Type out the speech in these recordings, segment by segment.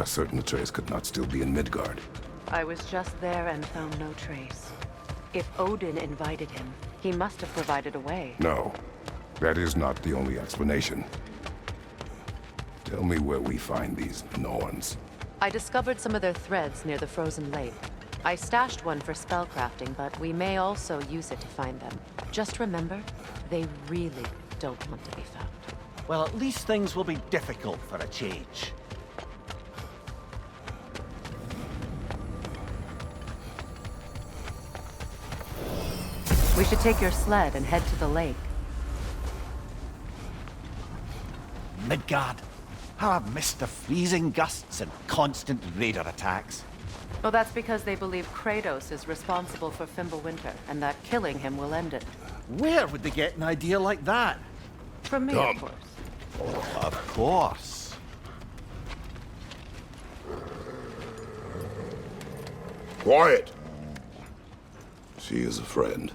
are certain Atreus could not still be in Midgard. I was just there and found no trace. If Odin invited him, he must have provided a way. No, that is not the only explanation. Tell me where we find these Norns. I discovered some of their threads near the frozen lake. I stashed one for spellcrafting, but we may also use it to find them. Just remember, they really don't want to be found. Well, at least things will be difficult for a change. We should take your sled and head to the lake. Midgard. How I've missed the freezing gusts and constant raider attacks. Well, that's because they believe Kratos is responsible for Fimbulwinter, and that killing him will end it. Where would they get an idea like that? From me, of course. Of course. Quiet! She is a friend.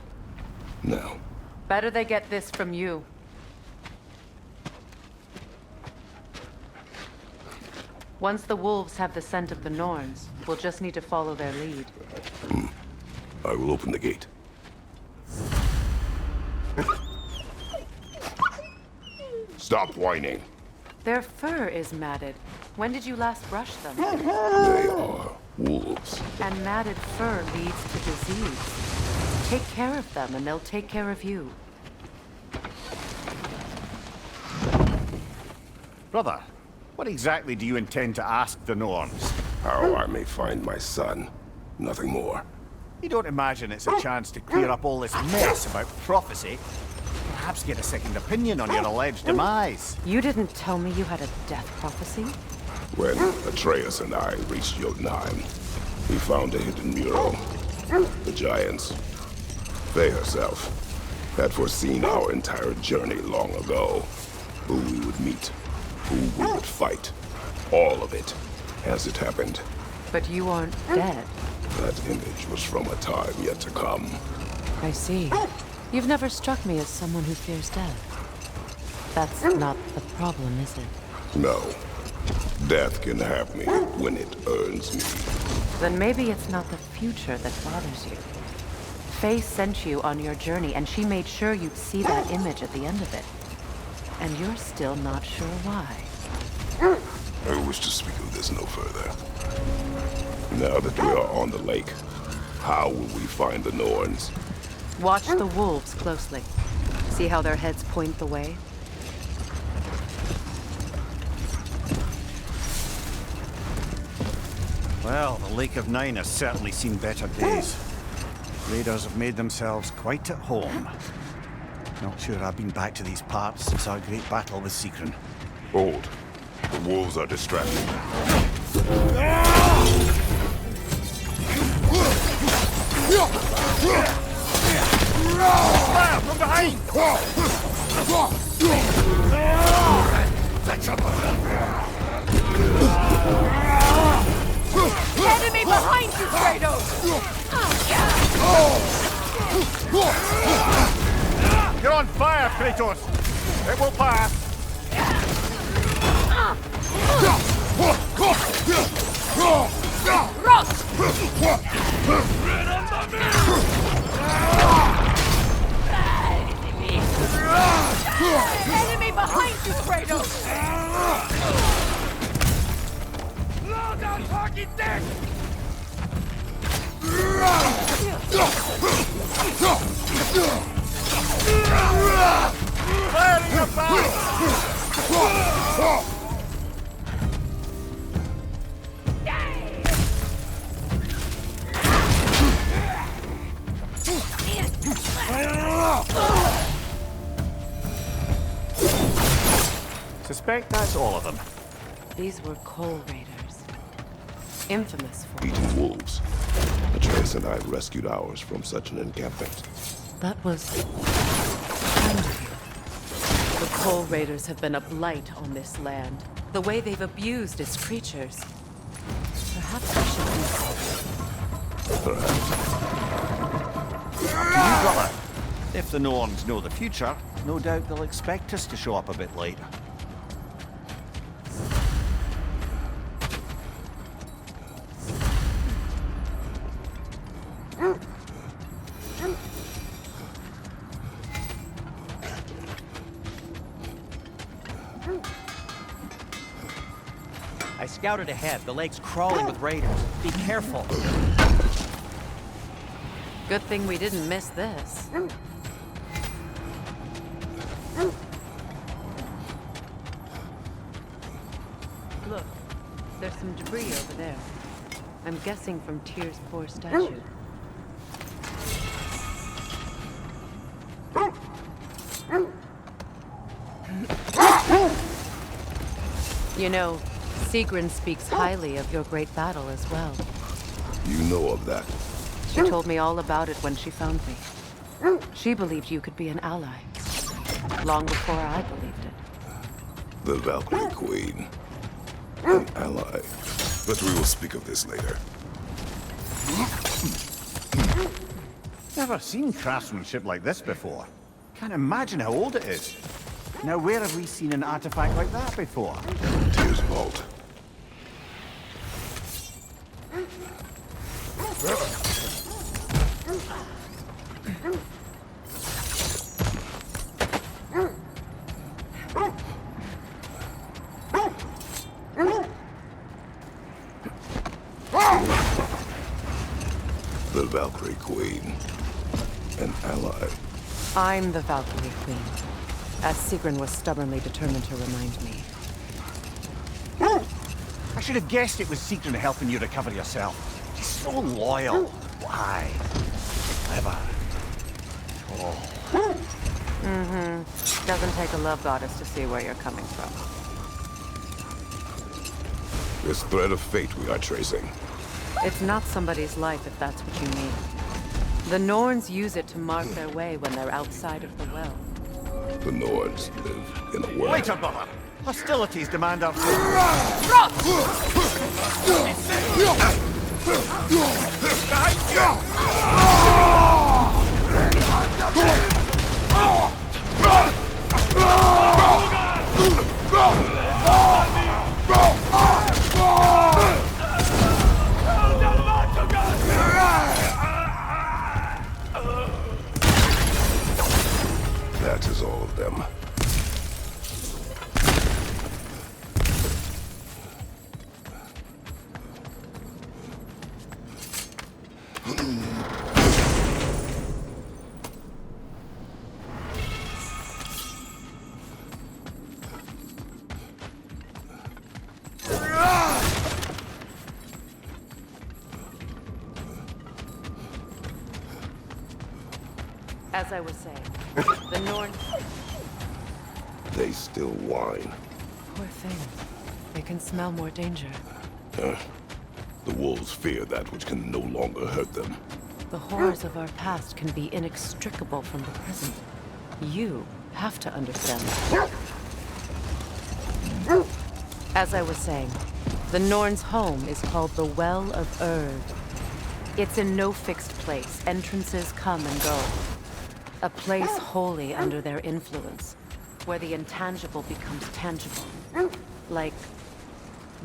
Now. Better they get this from you. Once the wolves have the scent of the Norns, we'll just need to follow their lead. I will open the gate. Stop whining. Their fur is matted. When did you last brush them? They are wolves. And matted fur leads to disease. Take care of them and they'll take care of you. Brother, what exactly do you intend to ask the Norns? How I may find my son. Nothing more. You don't imagine it's a chance to clear up all this mess about prophecy? Perhaps get a second opinion on your alleged demise. You didn't tell me you had a death prophecy? When Atreus and I reached Jotunheim, we found a hidden mural. The giants, they herself, had foreseen our entire journey long ago. Who we would meet, who we would fight. All of it, as it happened. But you aren't dead. That image was from a time yet to come. I see. You've never struck me as someone who fears death. That's not the problem, is it? No. Death can have me when it earns me. Then maybe it's not the future that bothers you. Faye sent you on your journey, and she made sure you'd see that image at the end of it. And you're still not sure why. I wish to speak of this no further. Now that we are on the lake, how will we find the Norns? Watch the wolves closely. See how their heads point the way? Well, the Lake of Nine has certainly seen better days. Raiders have made themselves quite at home. Not sure I've been back to these parts since our great battle with Sigrun. Hold. The wolves are distracted. Fire from behind! Enemy behind you, Kratos! You're on fire, Kratos! It will pass! Enemy behind you, Kratos! Slow down, hockey dick! Firing your back! Suspect that's all of them. These were coal raiders. Infamous for Eating wolves. Atreus and I rescued ours from such an encampment. That was kind of you. The coal raiders have been a blight on this land. The way they've abused its creatures. Perhaps we should do something. Perhaps. To you, brother. If the Norns know the future, no doubt they'll expect us to show up a bit later. I scouted ahead. The lake's crawling with raiders. Be careful. Good thing we didn't miss this. Look, there's some debris over there. I'm guessing from Tyr's poor statue. You know, Sigrun speaks highly of your great battle as well. You know of that. She told me all about it when she found me. She believed you could be an ally. Long before I believed it. The Valkyrie Queen. An ally. But we will speak of this later. Never seen craftsmanship like this before. Can't imagine how old it is. Now, where have we seen an artifact like that before? Tyr's vault. The Valkyrie Queen. An ally. I'm the Valkyrie Queen, as Sigrun was stubbornly determined to remind me. I should have guessed it was Sigrun helping you recover yourself. She's so loyal. Why? Clever. Oh. Doesn't take a love goddess to see where you're coming from. This thread of fate we are tracing. It's not somebody's life, if that's what you mean. The Norns use it to mark their way when they're outside of the well. The Norns live in a world. Wait a brother! Hostilities demand our... That is all of them. As I was saying, the Norns... They still whine. Poor thing. They can smell more danger. The wolves fear that which can no longer hurt them. The horrors of our past can be inextricable from the present. You have to understand that. As I was saying, the Norns' home is called the Well of Erd. It's in no fixed place. Entrances come and go. A place wholly under their influence, where the intangible becomes tangible. Like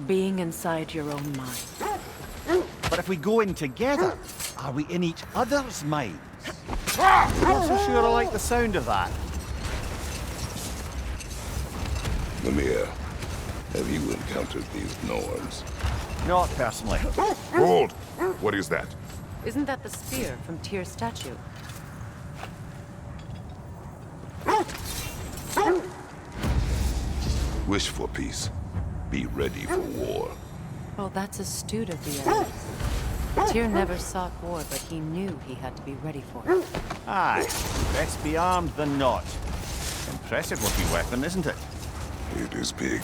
being inside your own mind. But if we go in together, are we in each other's minds? Not so sure I like the sound of that. Mimir, have you encountered these Norns? Not personally. Hold! What is that? Isn't that the spear from Tyr's statue? Wish for peace. Be ready for war. Well, that's astute of the elves. Tyr never sought war, but he knew he had to be ready for it. Aye, best be armed than not. Impressive looking weapon, isn't it? It is big.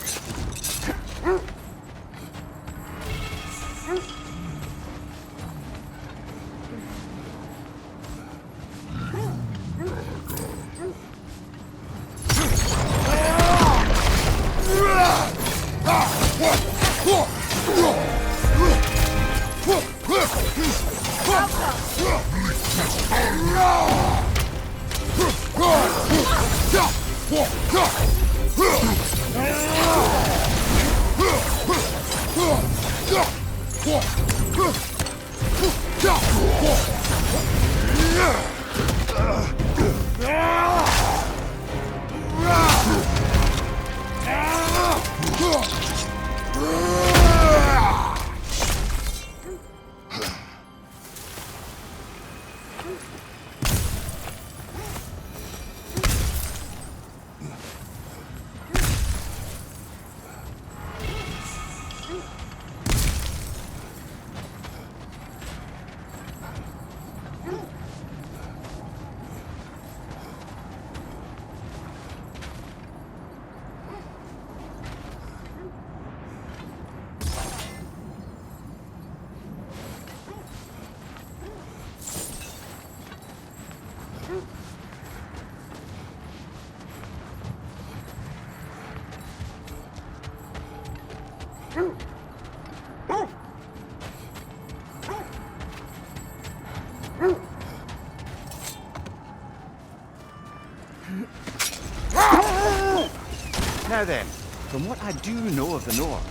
Now then, from what I do know of the Norns...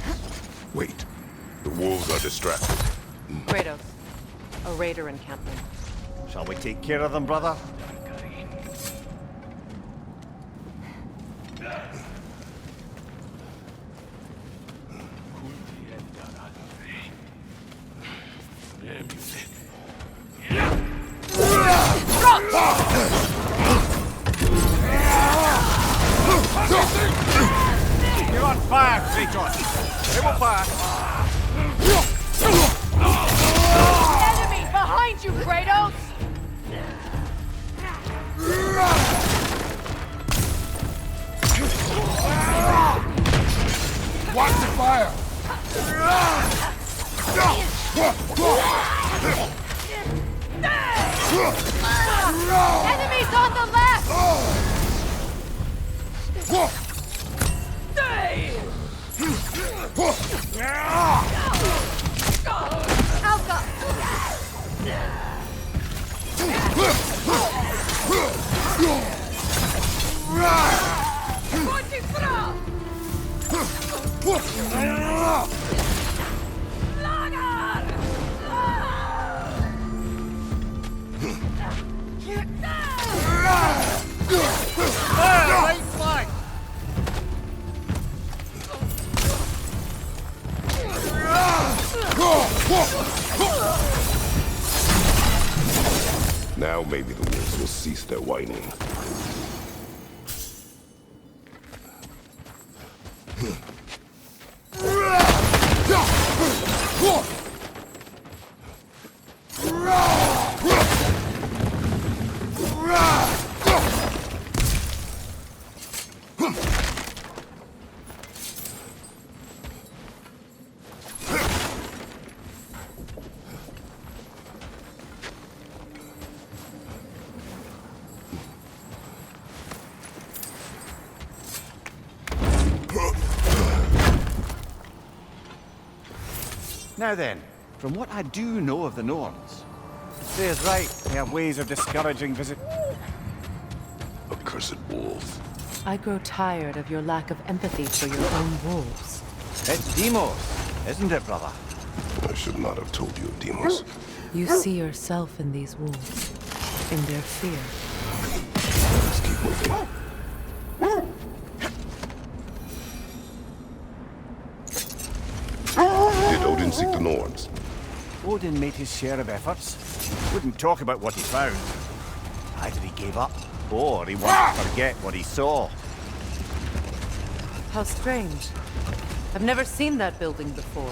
Wait. The wolves are distracted. Kratos, a raider encampment. Shall we take care of them, brother? You're on fire, Kratos! They will fire! Enemy behind you, Kratos! Watch the fire! Enemies on the left! Alpha! Right flank! Now maybe the wolves will cease their whining. Now then, from what I do know of the Norns... Say's right, they have ways of discouraging visit... Accursed wolves. I grow tired of your lack of empathy for your own wolves. It's Demos, isn't it, brother? I should not have told you of Demos. You see yourself in these wolves, in their fear. Let's keep moving. Did Odin seek the Norns? Odin made his share of efforts. Wouldn't talk about what he found. Either he gave up, or he wanted to forget what he saw. How strange. I've never seen that building before.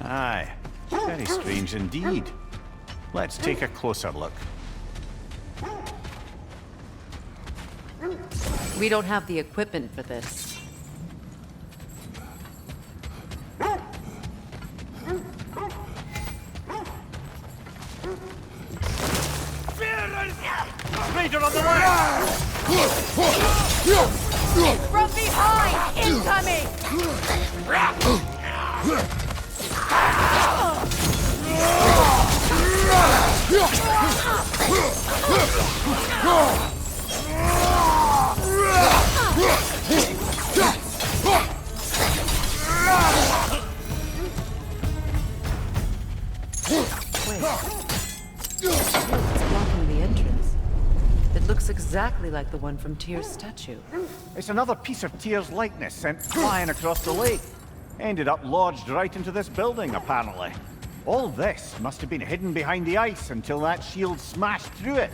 Aye, very strange indeed. Let's take a closer look. We don't have the equipment for this. Raider on the left! From behind! Incoming! It's blocking the entrance. It looks exactly like the one from Tyr's statue. It's another piece of Tyr's likeness sent flying across the lake. Ended up lodged right into this building, apparently. All this must have been hidden behind the ice until that shield smashed through it.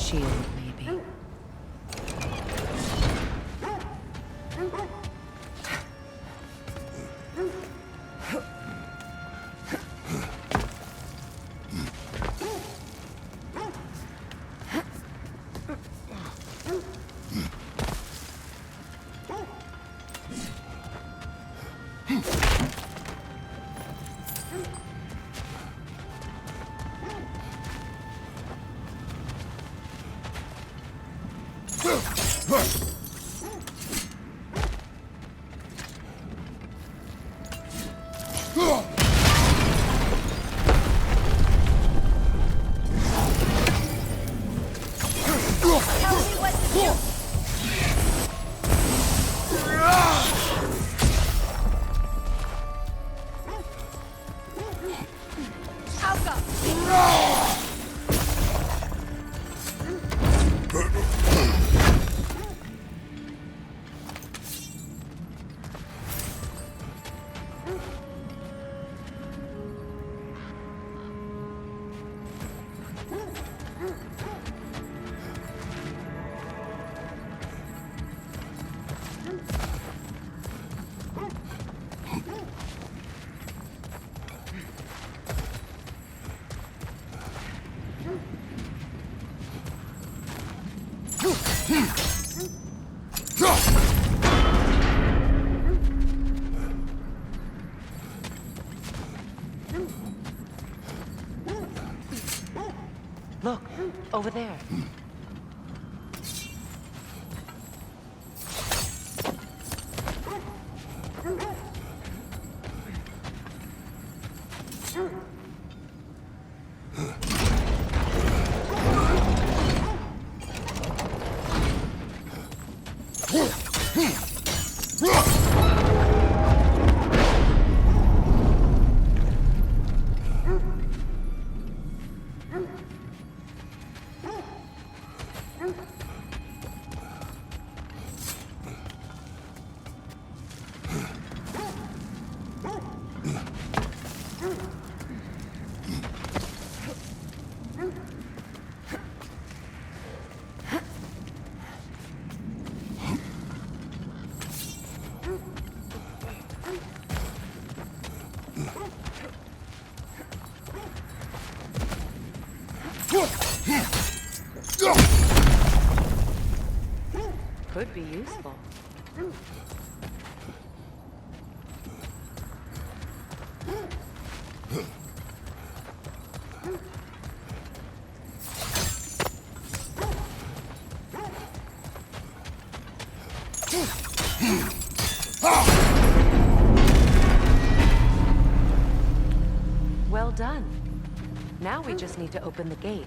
shield, maybe. Look, over there. Could be useful. Well done. Now we just need to open the gate.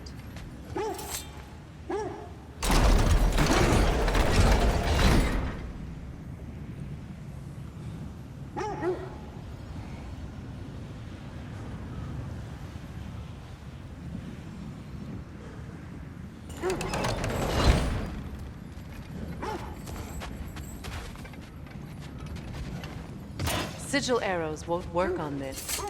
Sigil arrows won't work on this.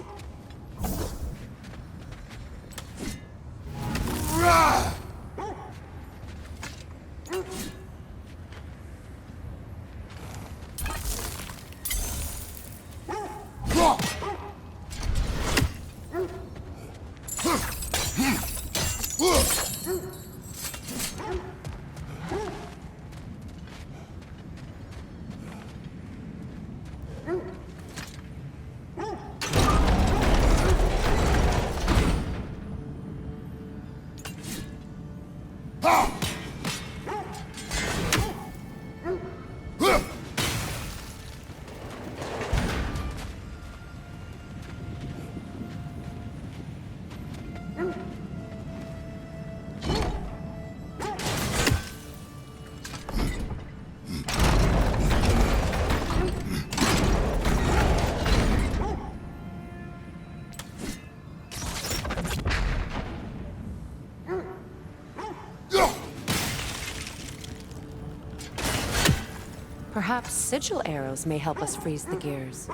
Perhaps sigil arrows may help us freeze the gears.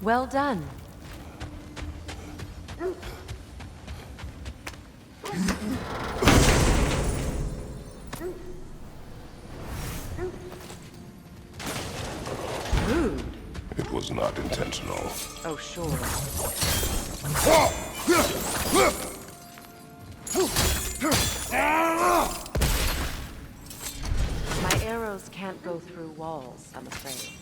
Well done. Rude. It was not intentional. Oh, sure. My arrows can't go through walls, I'm afraid.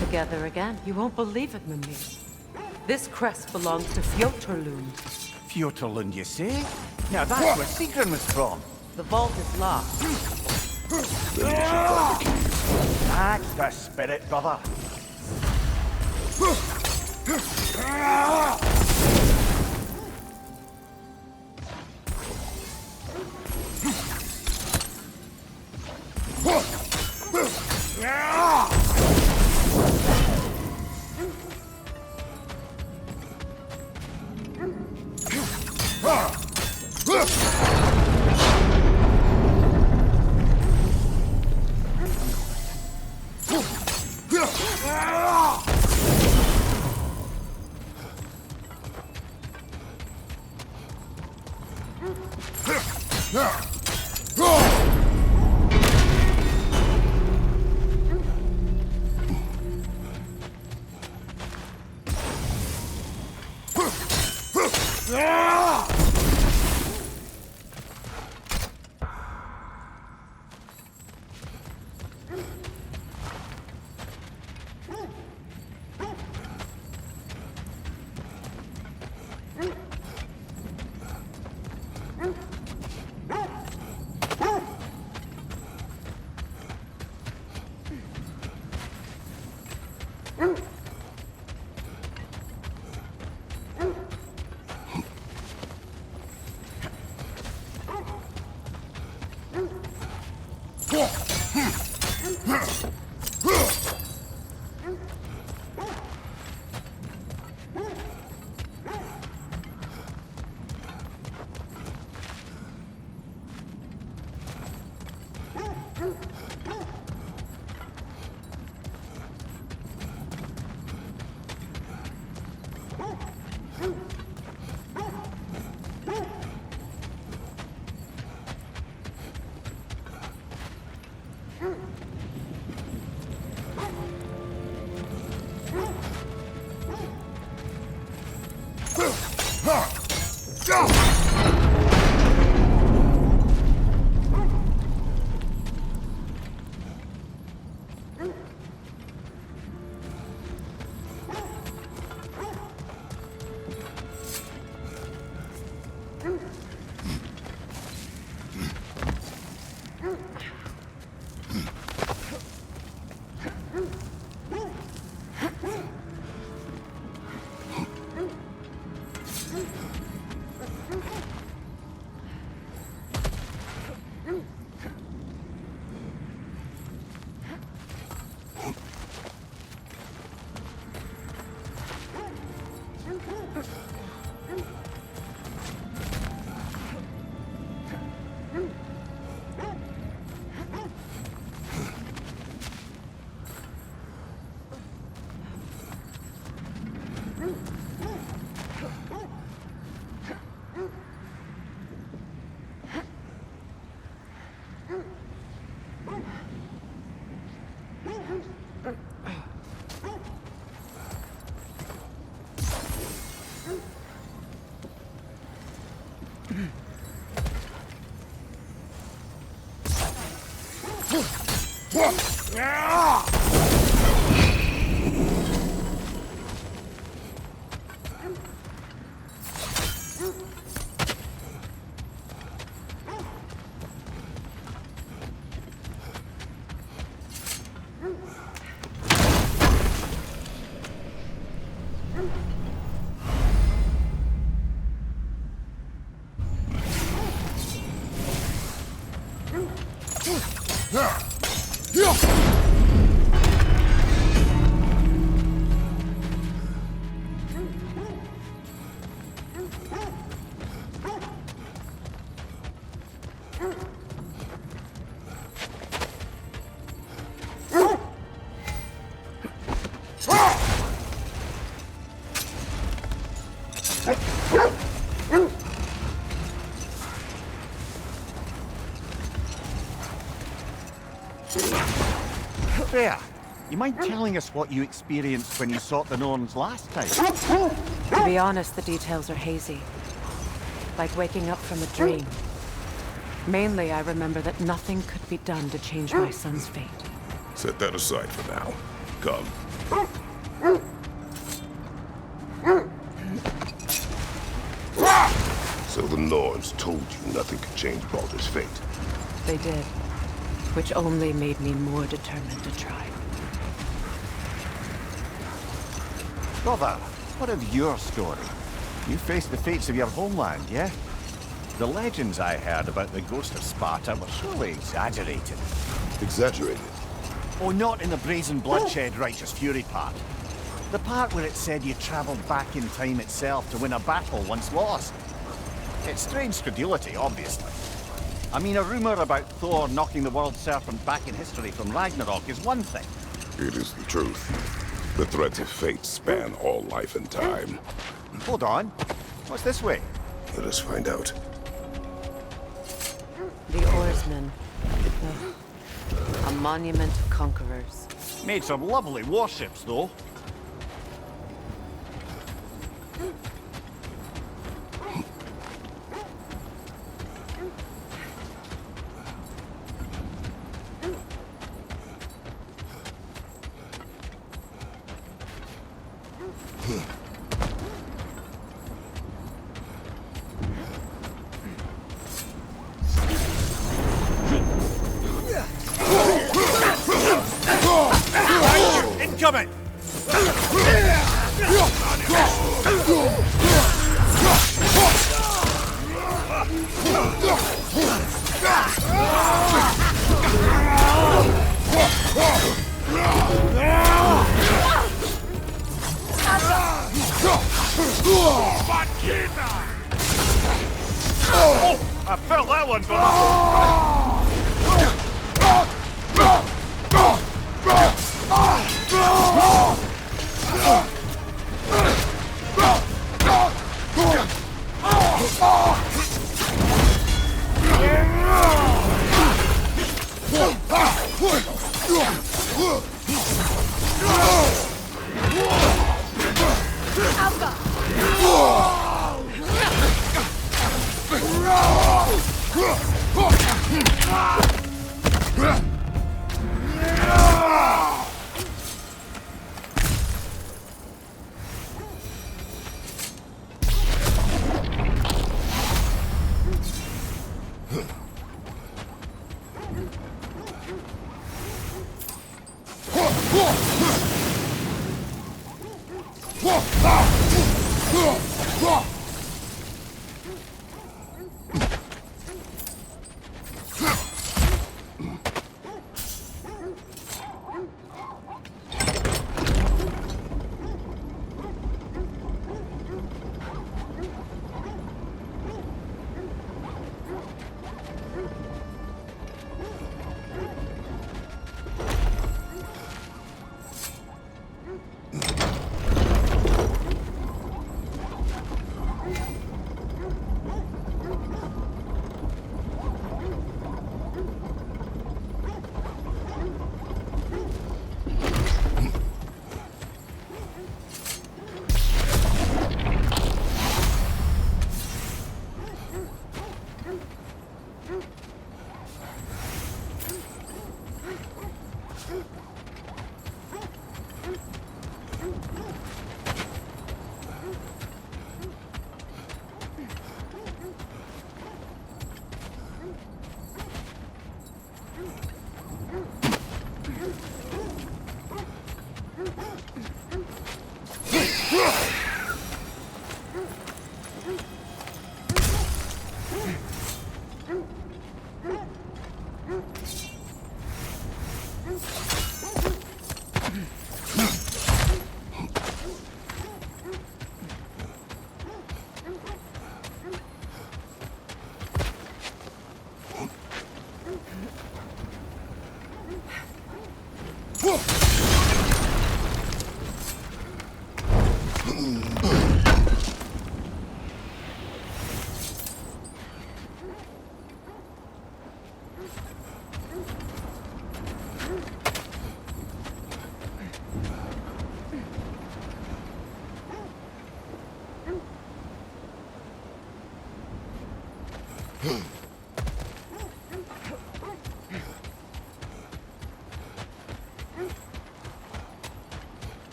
Together again. You won't believe it, Mimir. This crest belongs to Fjotorlund. Fjotorlund, you say? Now that's where Sigrun was from. The vault is locked. Then you should find the keys. That's the spirit, brother. Freya, you mind telling us what you experienced when you sought the Norns last time? To be honest, the details are hazy. Like waking up from a dream. Mainly, I remember that nothing could be done to change my son's fate. Set that aside for now. Come. So the Norns told you nothing could change Baldur's fate. They did. Which only made me more determined to try. Brother, what of your story? You faced the fates of your homeland, yeah? The legends I heard about the ghost of Sparta were surely exaggerated. Exaggerated? Oh, not in the brazen bloodshed righteous fury part. The part where it said you traveled back in time itself to win a battle once lost. It's strange credulity, obviously. I mean, a rumor about Thor knocking the world serpent back in history from Ragnarok is one thing. It is the truth. The threads of fate span all life and time. Hold on. What's this way? Let us find out. The oarsmen. A monument of conquerors. Made some lovely warships, though. Incoming! Oh, I felt that one,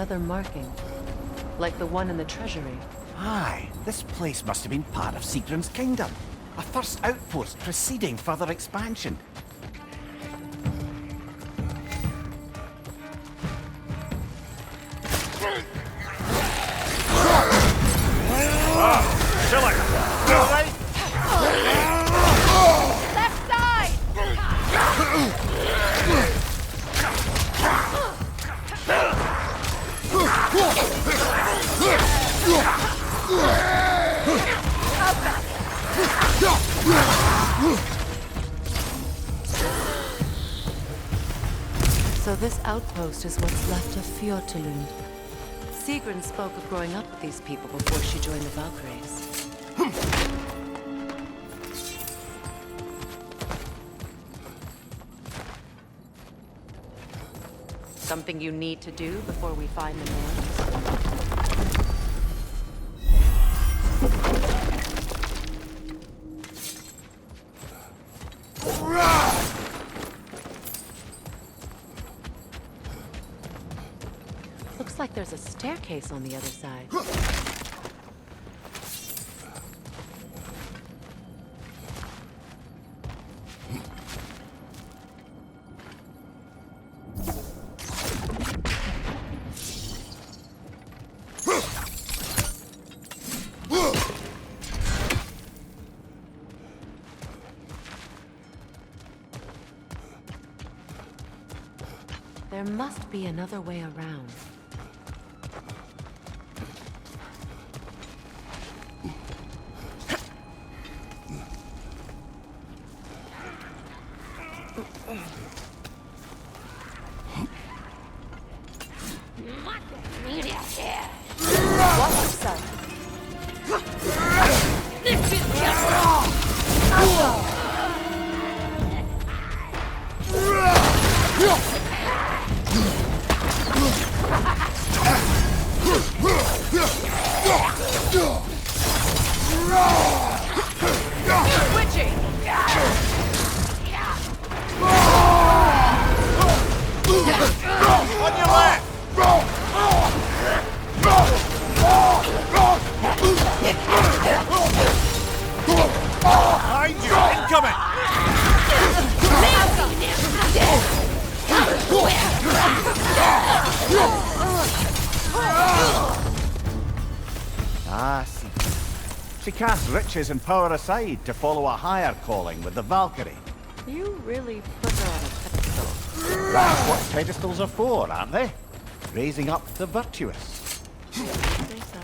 another marking, like the one in the treasury. Aye, this place must have been part of Sigrun's kingdom. A first outpost preceding further expansion. Left side! So this outpost is what's left of Fjortulund. Sigrun spoke of growing up with these people before she joined the Valkyries. Something you need to do before we find the Norns? Looks like there's a staircase on the other side. There must be another way around. She cast riches and power aside to follow a higher calling with the Valkyrie. You really put her on a pedestal. That's what pedestals are for, aren't they? Raising up the virtuous. I think so.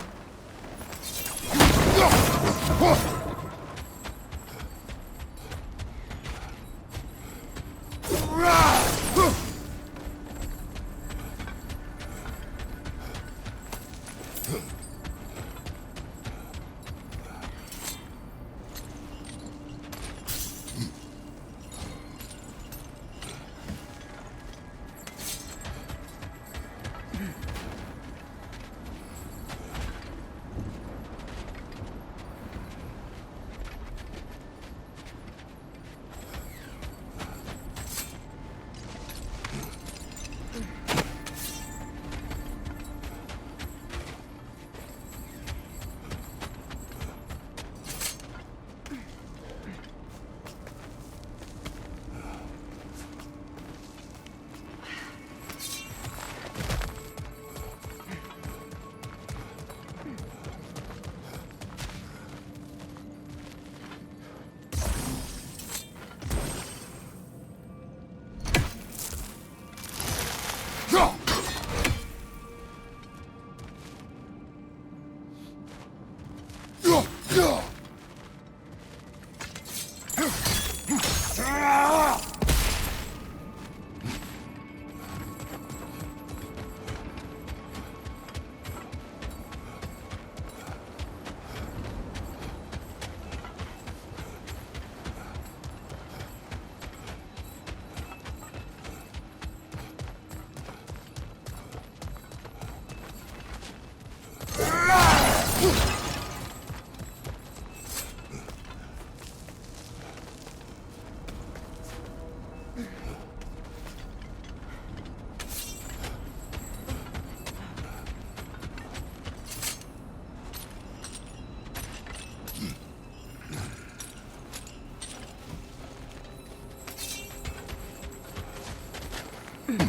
There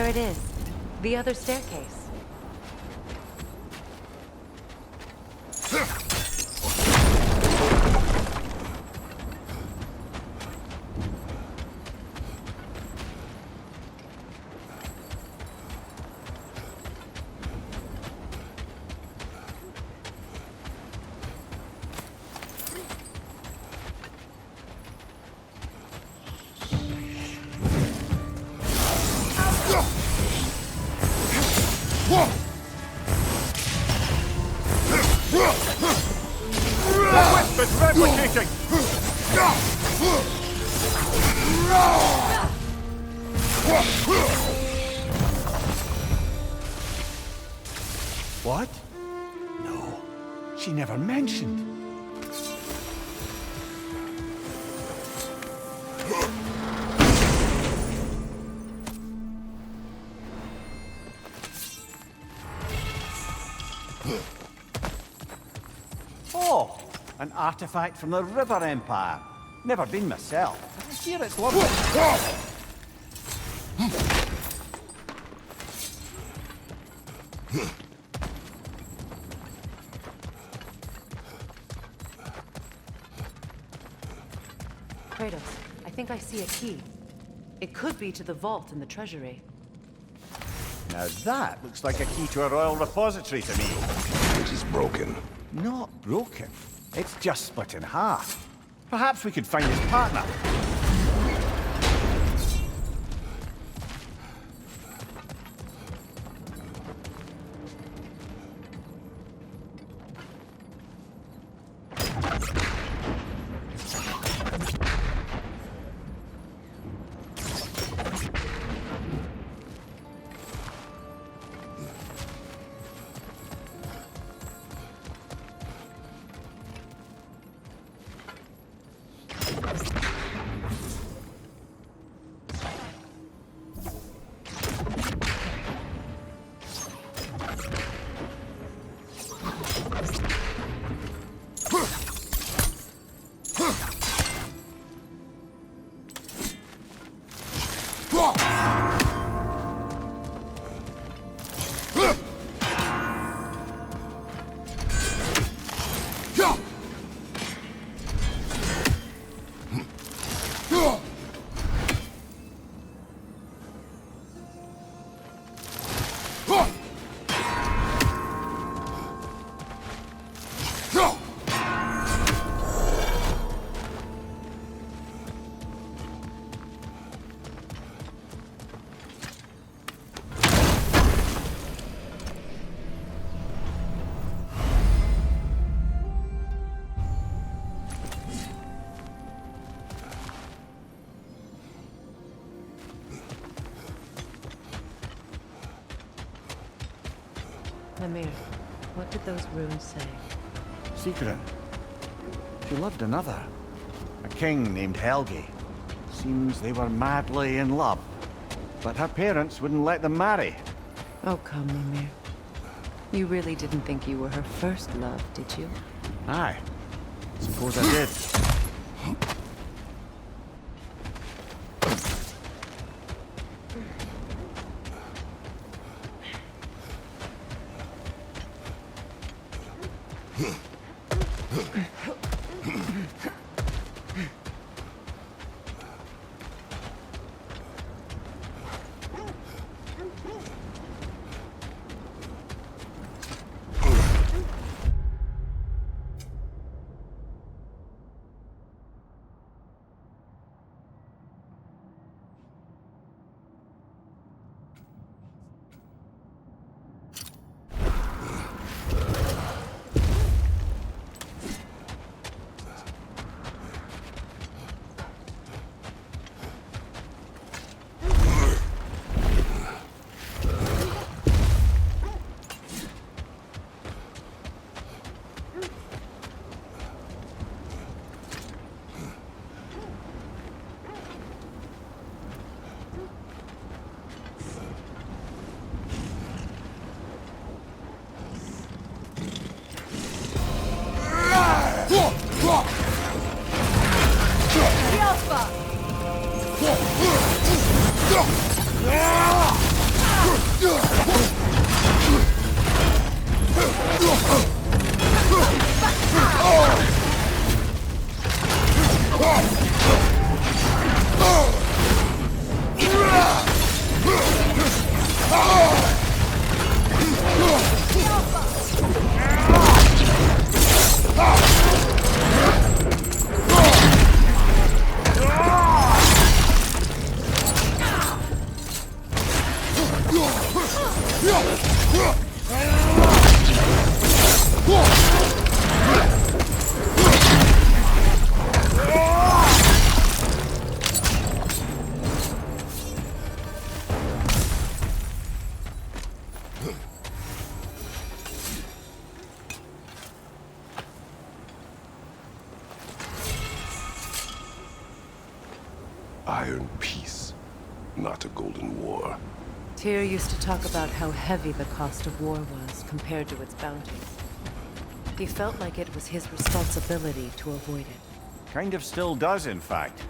it is. The other staircase. It's replicating! What? No, she never mentioned. Oh, an artifact from the River Empire. Never been myself. I hear it's lovely. Kratos, I think I see a key. It could be to the vault in the treasury. Now that looks like a key to a royal repository to me. Which is broken. Not broken. It's just split in half. Perhaps we could find his partner. Mimir, what did those runes say? Sigrun. She loved another. A king named Helgi. Seems they were madly in love. But her parents wouldn't let them marry. Oh, come, Mimir. You really didn't think you were her first love, did you? Aye. Suppose I did. Iron peace, not a golden war. Tyr used to talk about how heavy the cost of war was compared to its bounty. He felt like it was his responsibility to avoid it. Kind of still does, in fact.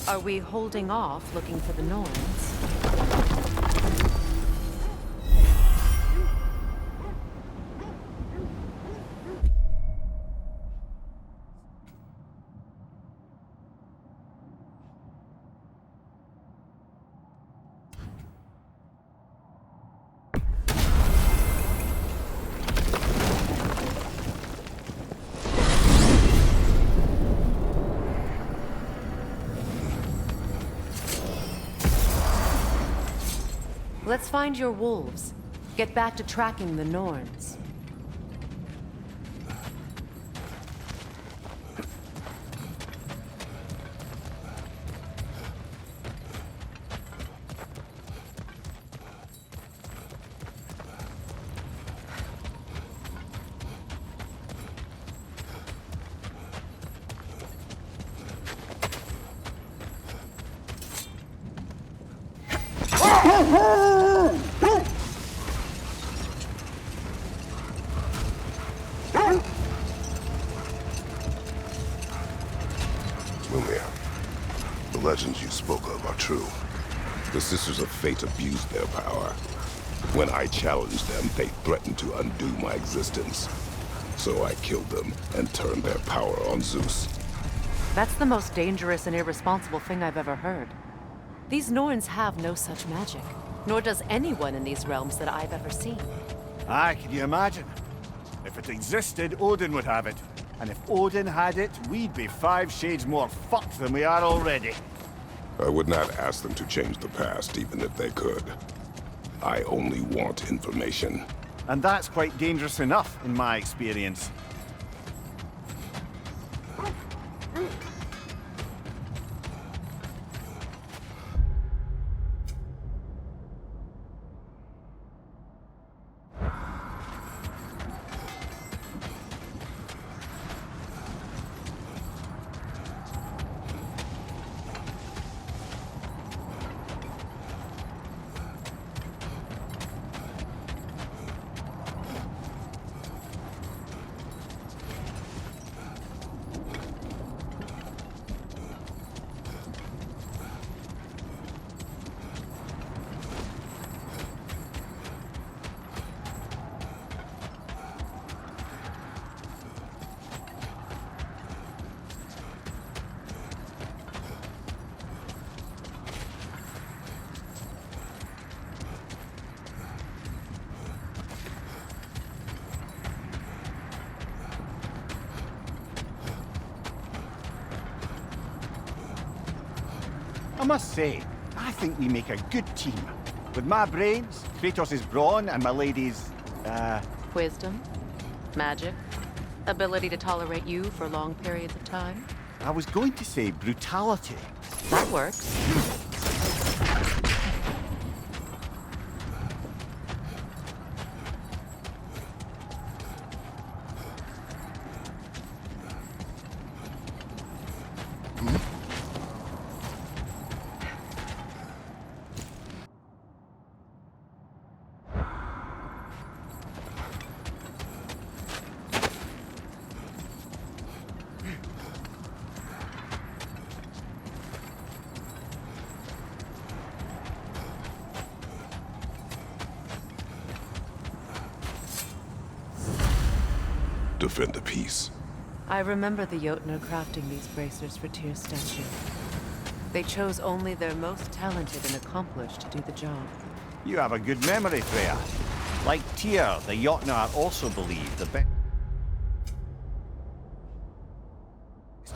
Are we holding off looking for the Norns? Let's find your wolves. Get back to tracking the Norns. The legends you spoke of are true. The Sisters of Fate abused their power. When I challenged them, they threatened to undo my existence. So I killed them and turned their power on Zeus. That's the most dangerous and irresponsible thing I've ever heard. These Norns have no such magic, nor does anyone in these realms that I've ever seen. Aye, can you imagine? If it existed, Odin would have it. And if Odin had it, we'd be 5 shades more fucked than we are already. I would not ask them to change the past, even if they could. I only want information. And that's quite dangerous enough, in my experience. I must say, I think we make a good team. With my brains, Kratos' brawn, and my lady's, Wisdom? Magic? Ability to tolerate you for long periods of time? I was going to say brutality. That works. Defend the peace. I remember the Jotnar crafting these bracers for Tyr's statue. They chose only their most talented and accomplished to do the job. You have a good memory, Freya. Like Tyr, the Jotnar also believed the best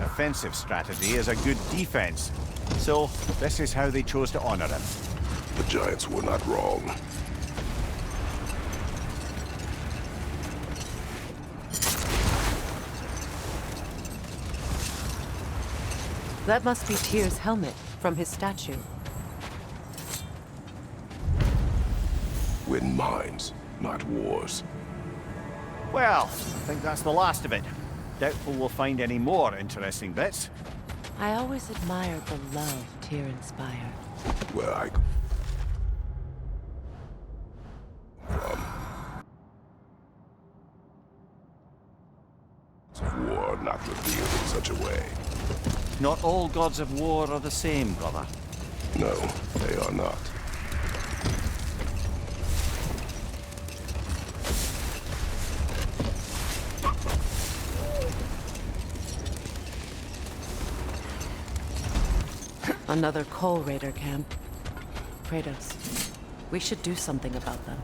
offensive strategy is a good defense. So, this is how they chose to honor him. The Giants were not wrong. That must be Tyr's helmet from his statue. Win minds, not wars. Well, I think that's the last of it. Doubtful we'll find any more interesting bits. I always admired the love Tyr inspired. Where I from. War not revealed in such a way. Not all gods of war are the same, brother. No, they are not. Another Coal Raider camp. Kratos, we should do something about them.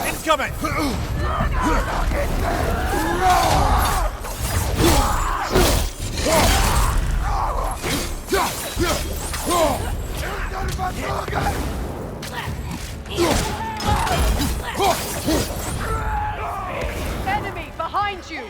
Incoming! Enemy behind you!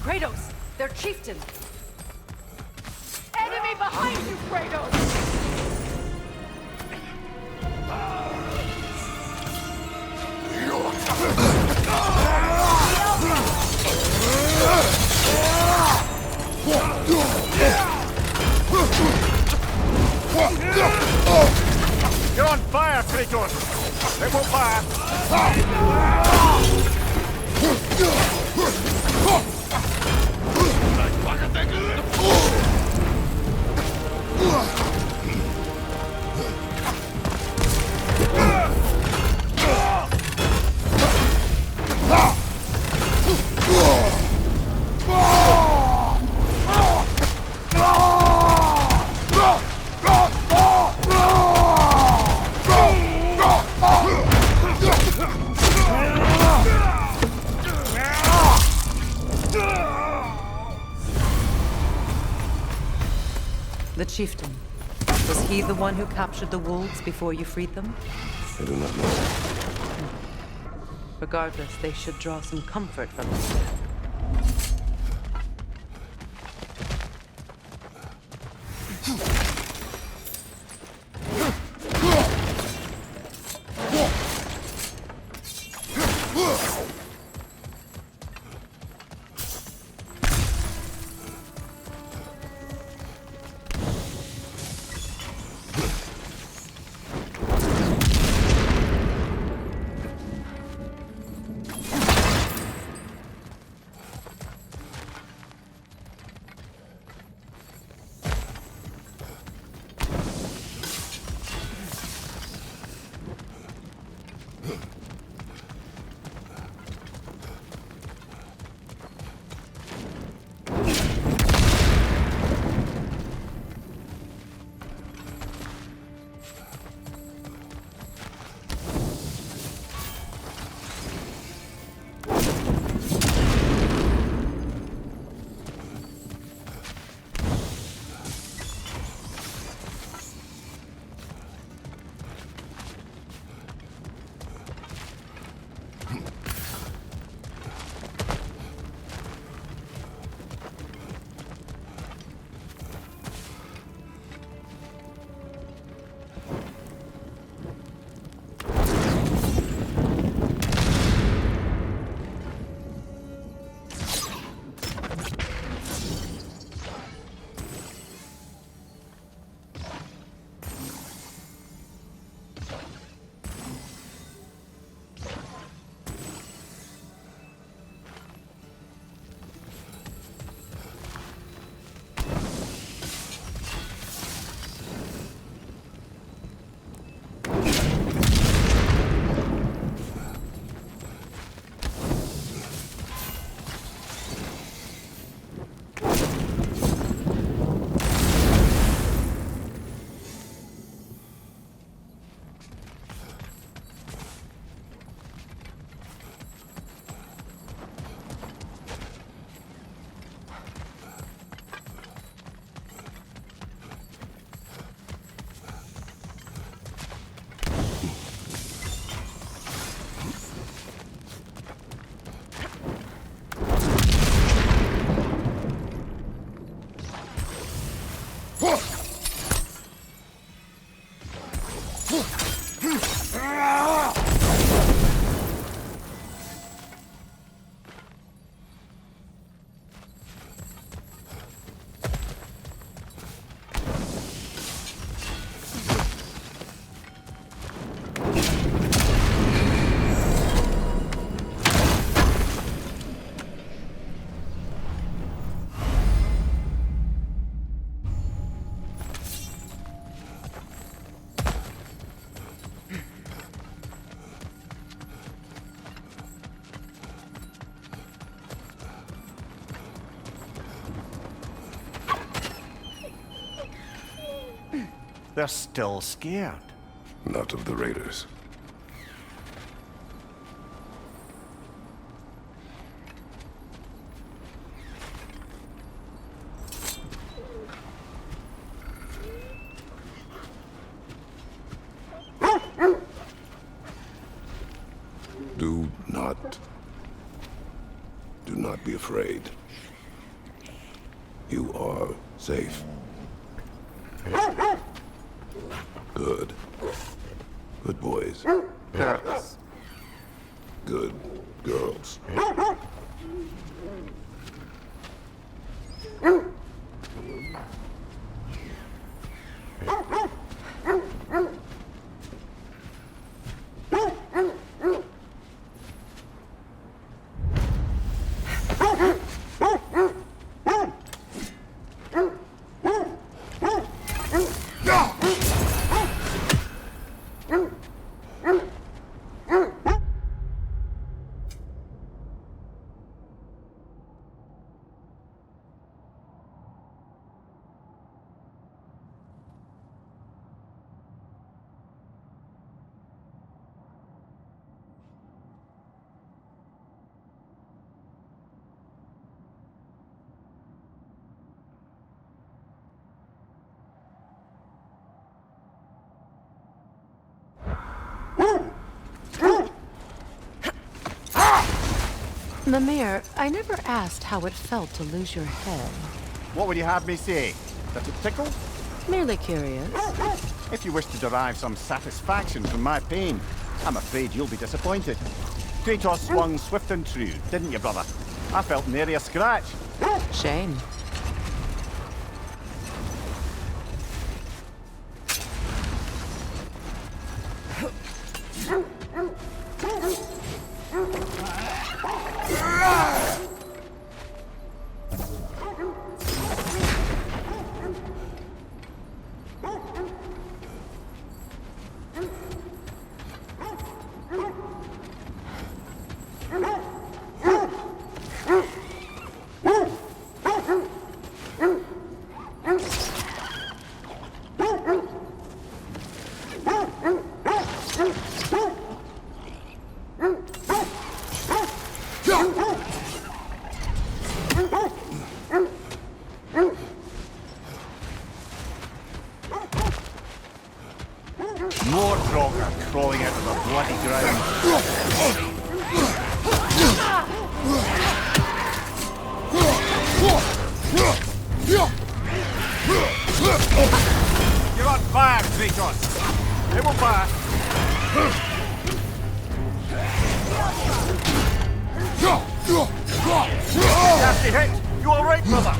Kratos, their chieftain. Enemy behind you, Kratos! You're on fire, Kratos! They won't fire! The chieftain. Was he the one who captured the wolves before you freed them? I do not know. Regardless, they should draw some comfort from this. They're still scared. Not of the raiders. Do not be afraid. You are safe. Good. Good boys. Girls. Good girls. Mimir, I never asked how it felt to lose your head. What would you have me say? That it tickled? Merely curious. If you wish to derive some satisfaction from my pain, I'm afraid you'll be disappointed. Kratos swung swift and true, didn't you, brother? I felt nary a scratch. Shame. More Draugr crawling out of the bloody ground. You're on fire, Kratos! It will pass! Nasty hit! You alright, brother?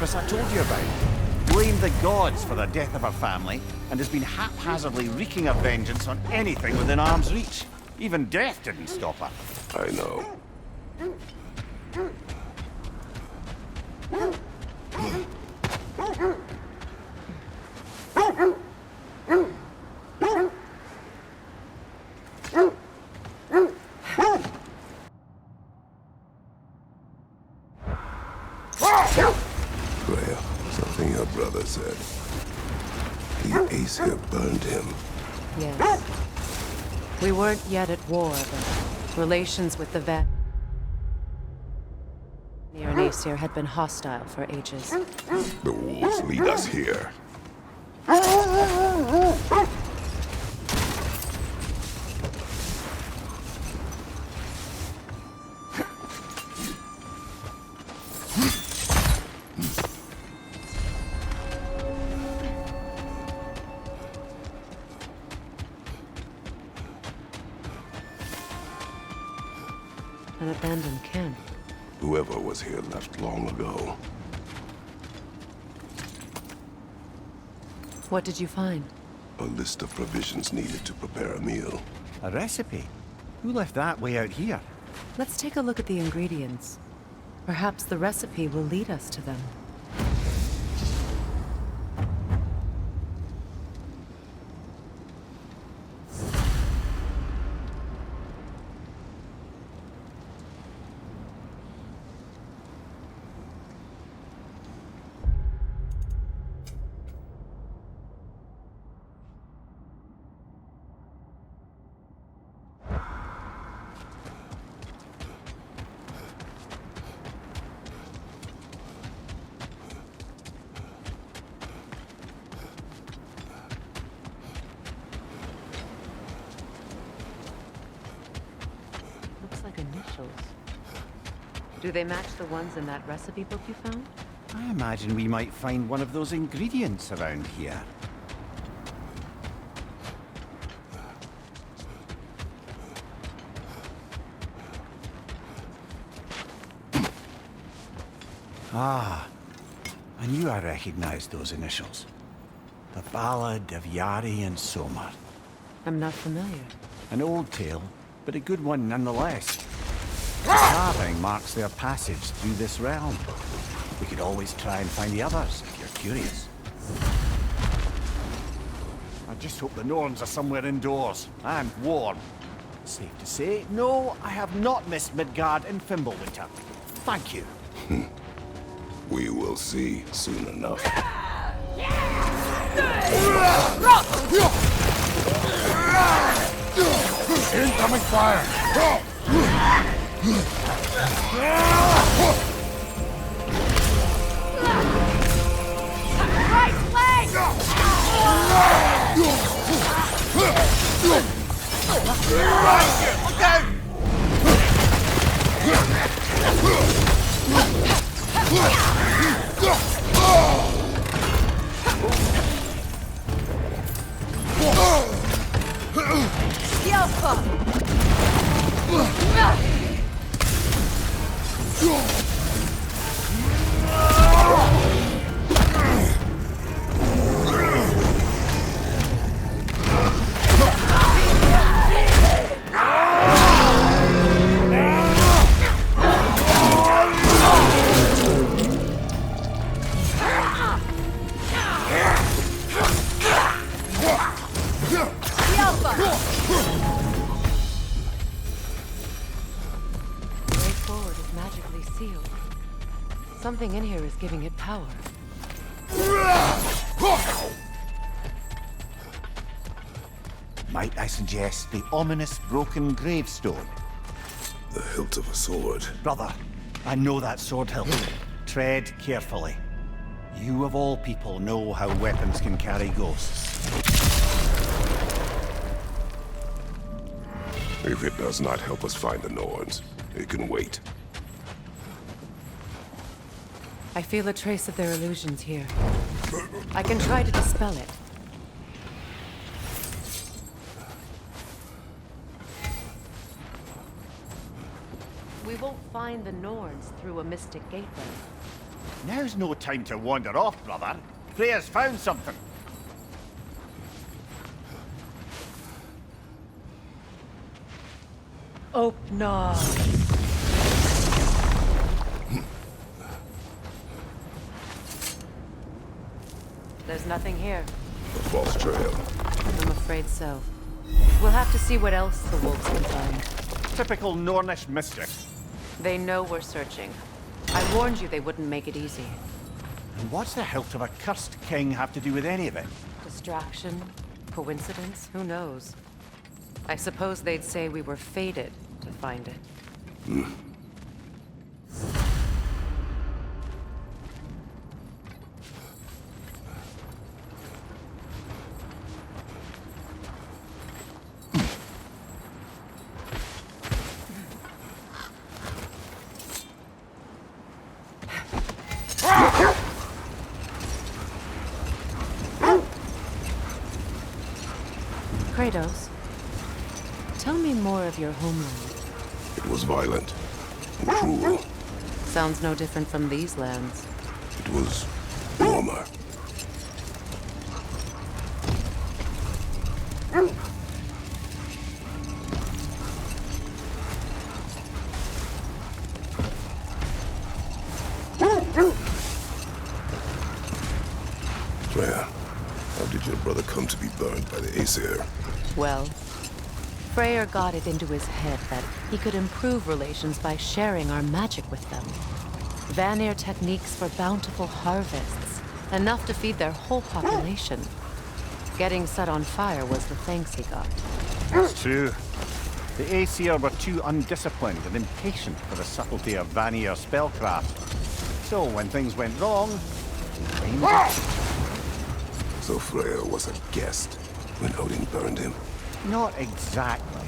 I told you about. Blamed the gods for the death of her family, and has been haphazardly wreaking her vengeance on anything within arm's reach. Even death didn't stop her. I know. Freya, something your brother said. The ace here burned him. Yes. We weren't yet at war, but relations with the the Aesir had been hostile for ages. The wolves lead us here. An abandoned camp. Whoever was here left long ago. What did you find? A list of provisions needed to prepare a meal. A recipe? Who left that way out here? Let's take a look at the ingredients. Perhaps the recipe will lead us to them. Initials. Do they match the ones in that recipe book you found? I imagine we might find one of those ingredients around here. Ah, I knew I recognized those initials. The Ballad of Yari and Somar. I'm not familiar. An old tale, but a good one nonetheless. The carving marks their passage through this realm. We could always try and find the others, if you're curious. I just hope the Norns are somewhere indoors, and warm. Safe to say, no, I have not missed Midgard and Fimbulwinter. Thank you. We will see soon enough. Incoming fire! Right leg! Something in here is giving it power. Might I suggest the ominous broken gravestone? The hilt of a sword. Brother, I know that sword hilt. Tread carefully. You of all people know how weapons can carry ghosts. If it does not help us find the Norns, it can wait. I feel a trace of their illusions here. I can try to dispel it. We won't find the Norns through a mystic gateway. Now's no time to wander off, brother. Freya's found something. No. There's nothing here. A false trail. I'm afraid so. We'll have to see what else the wolves can find. Typical Nornish mystic. They know we're searching. I warned you they wouldn't make it easy. And what's the hilt of a cursed king have to do with any of it? Distraction? Coincidence? Who knows? I suppose they'd say we were fated to find it. Kratos, tell me more of your homeland. It was violent and cruel. Sounds no different from these lands. It was warmer. Freya, how did your brother come to be burned by the Aesir? Well, Freyr got it into his head that he could improve relations by sharing our magic with them. Vanir techniques for bountiful harvests, enough to feed their whole population. Getting set on fire was the thanks he got. It's true. The Aesir were too undisciplined and impatient for the subtlety of Vanir spellcraft. So when things went wrong, So Freya was a guest when Odin burned him? not exactly.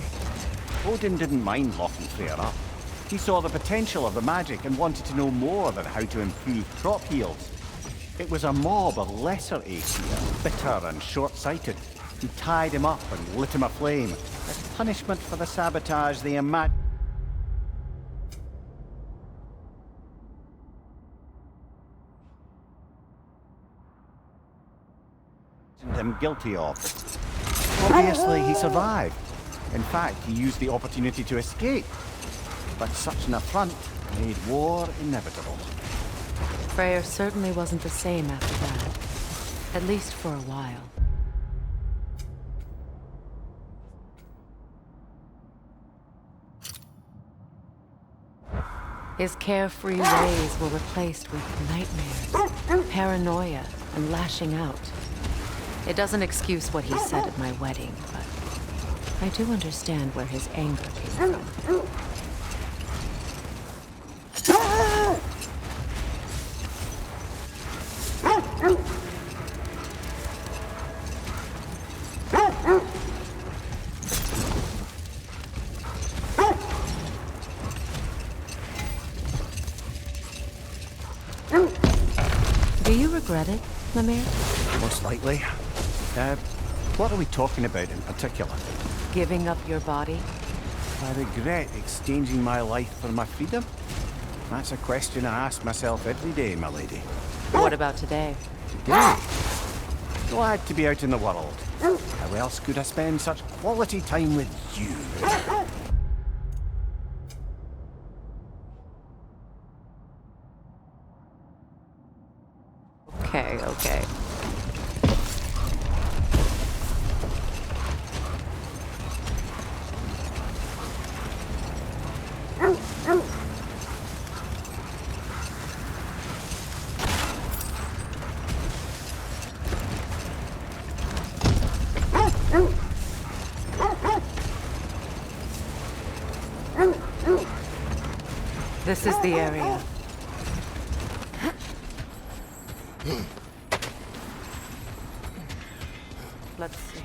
Odin didn't mind locking Freyr up. He saw the potential of the magic and wanted to know more than how to improve crop yields. It was a mob of lesser Aesir, bitter and short-sighted, who tied him up and lit him aflame as punishment for the sabotage they imagined him guilty of. Obviously, he survived. In fact, he used the opportunity to escape. But such an affront made war inevitable. Freyr certainly wasn't the same after that. At least for a while. His carefree ways were replaced with nightmares, paranoia, and lashing out. It doesn't excuse what he said at my wedding, but I do understand where his anger came from. Do you regret it, Lemire? Most likely. What are we talking about in particular? Giving up your body? I regret exchanging my life for my freedom? That's a question I ask myself every day, my lady. What about today? Today? Glad to be out in the world. How else could I spend such quality time with you? Okay. This is the area. Let's see.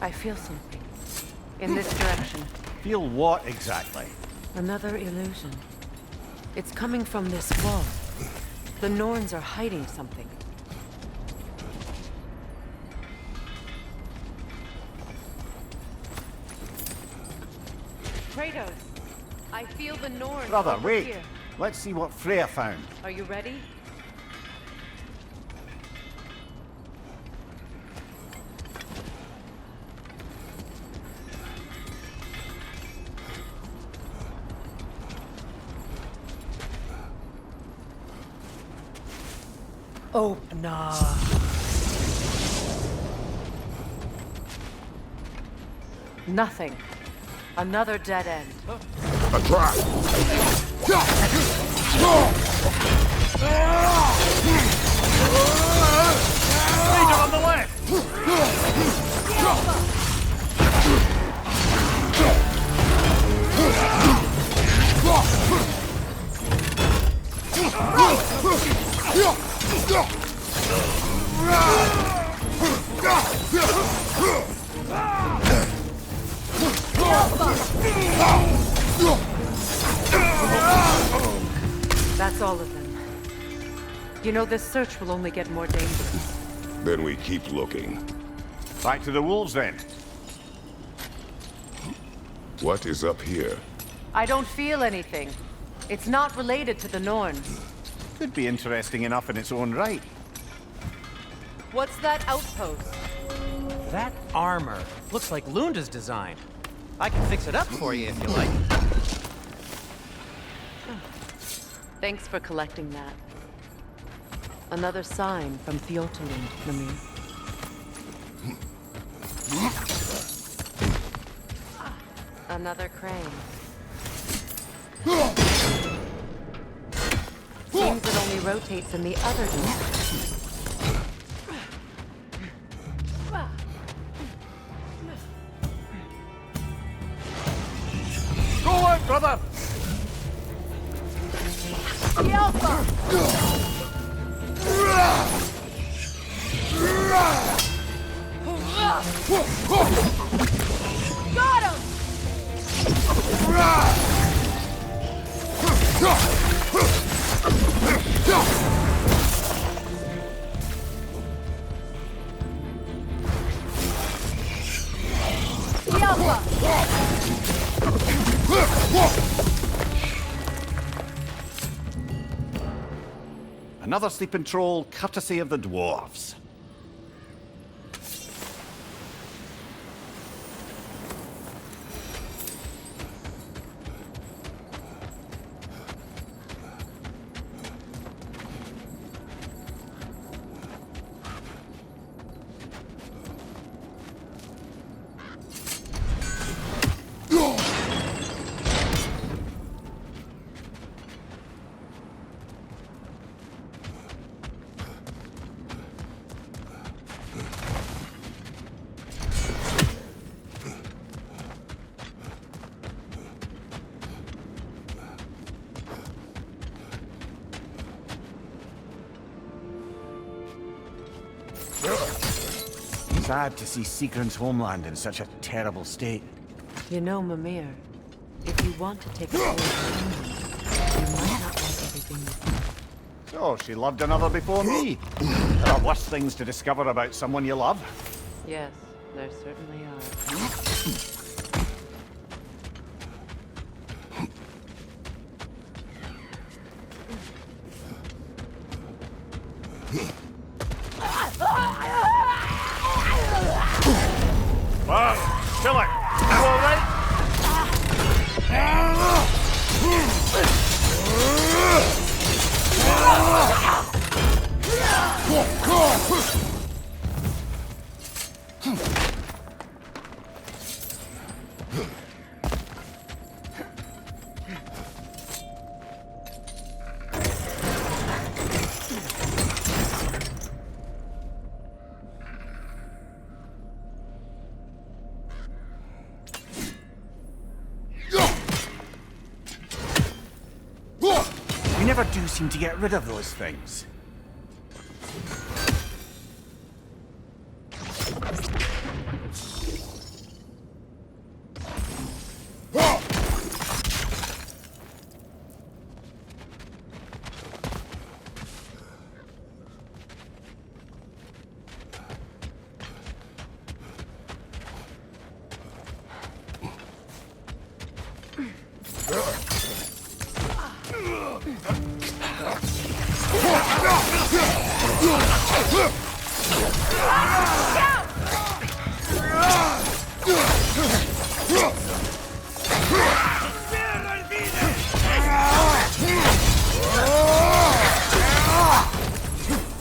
I feel something. In this direction. Feel what exactly? Another illusion. It's coming from this wall. The Norns are hiding something. Kratos! I feel the Norns Brother, over wait. here. Let's see what Freya found. Are you ready? Open up. Nothing. Another dead end. A trap! That's all of them. You know, this search will only get more dangerous. Then we keep looking. Back to the wolves, then. What is up here? I don't feel anything. It's not related to the Norns. Could be interesting enough in its own right. What's that outpost? That armor looks like Lunda's design. I can fix it up for you if you like. Thanks for collecting that. Another sign from Theotoland, Mimir. Another crane. Seems it only rotates in the other direction. Go on, brother! Got him! Another sleeping troll, courtesy of the dwarves. Sad to see Sigrun's homeland in such a terrible state. You know, Mimir, if you want to take a hold of England, you might not like everything you see. So, she loved another before me. There are worse things to discover about someone you love. Yes, there certainly are. Kill it! You alright? We never do seem to get rid of those things.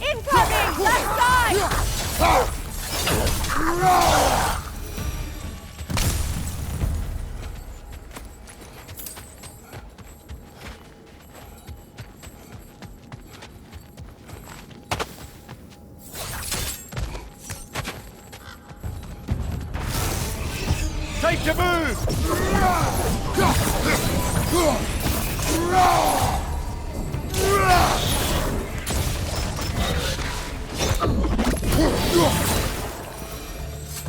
Incoming! Left side! Time to move!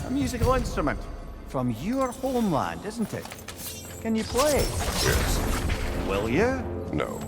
A musical instrument. From your homeland, isn't it? Can you play? Yes. Will you? No.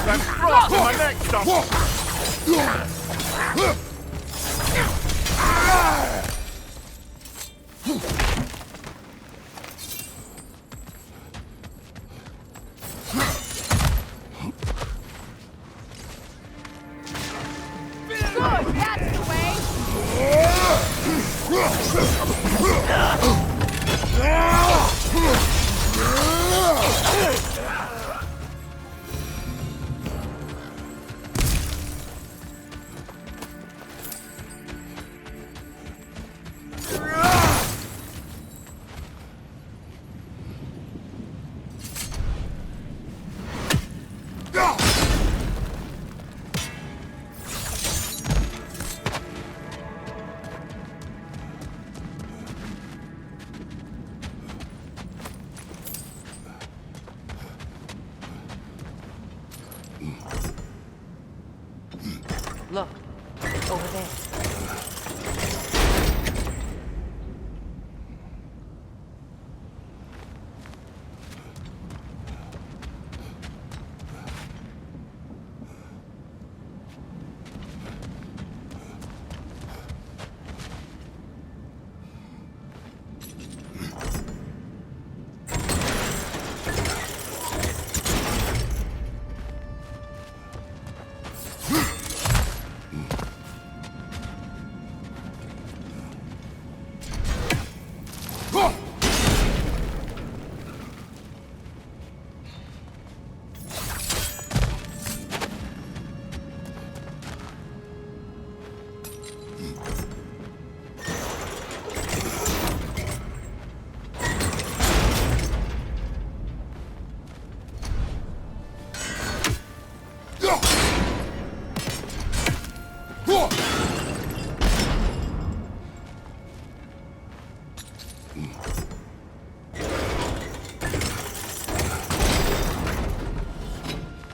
I'm crossed my neck, stop! Good, that's the way! Look, over there.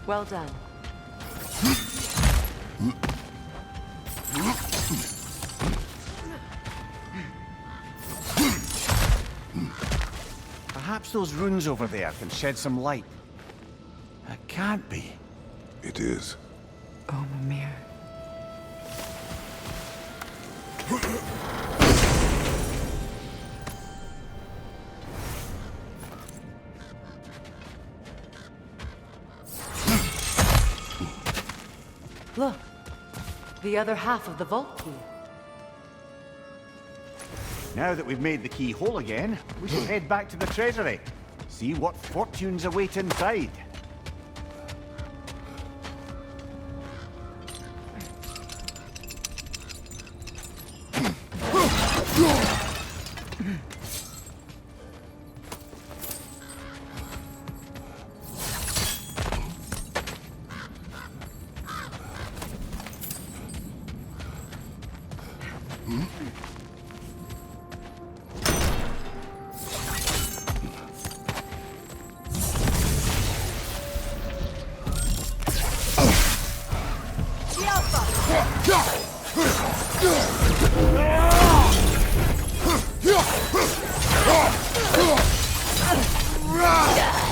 Well done. Perhaps those runes over there can shed some light. It can't be. It is. Oh, Mimir. Look, the other half of the vault key. Now that we've made the key whole again, we should head back to the treasury. See what fortunes await inside.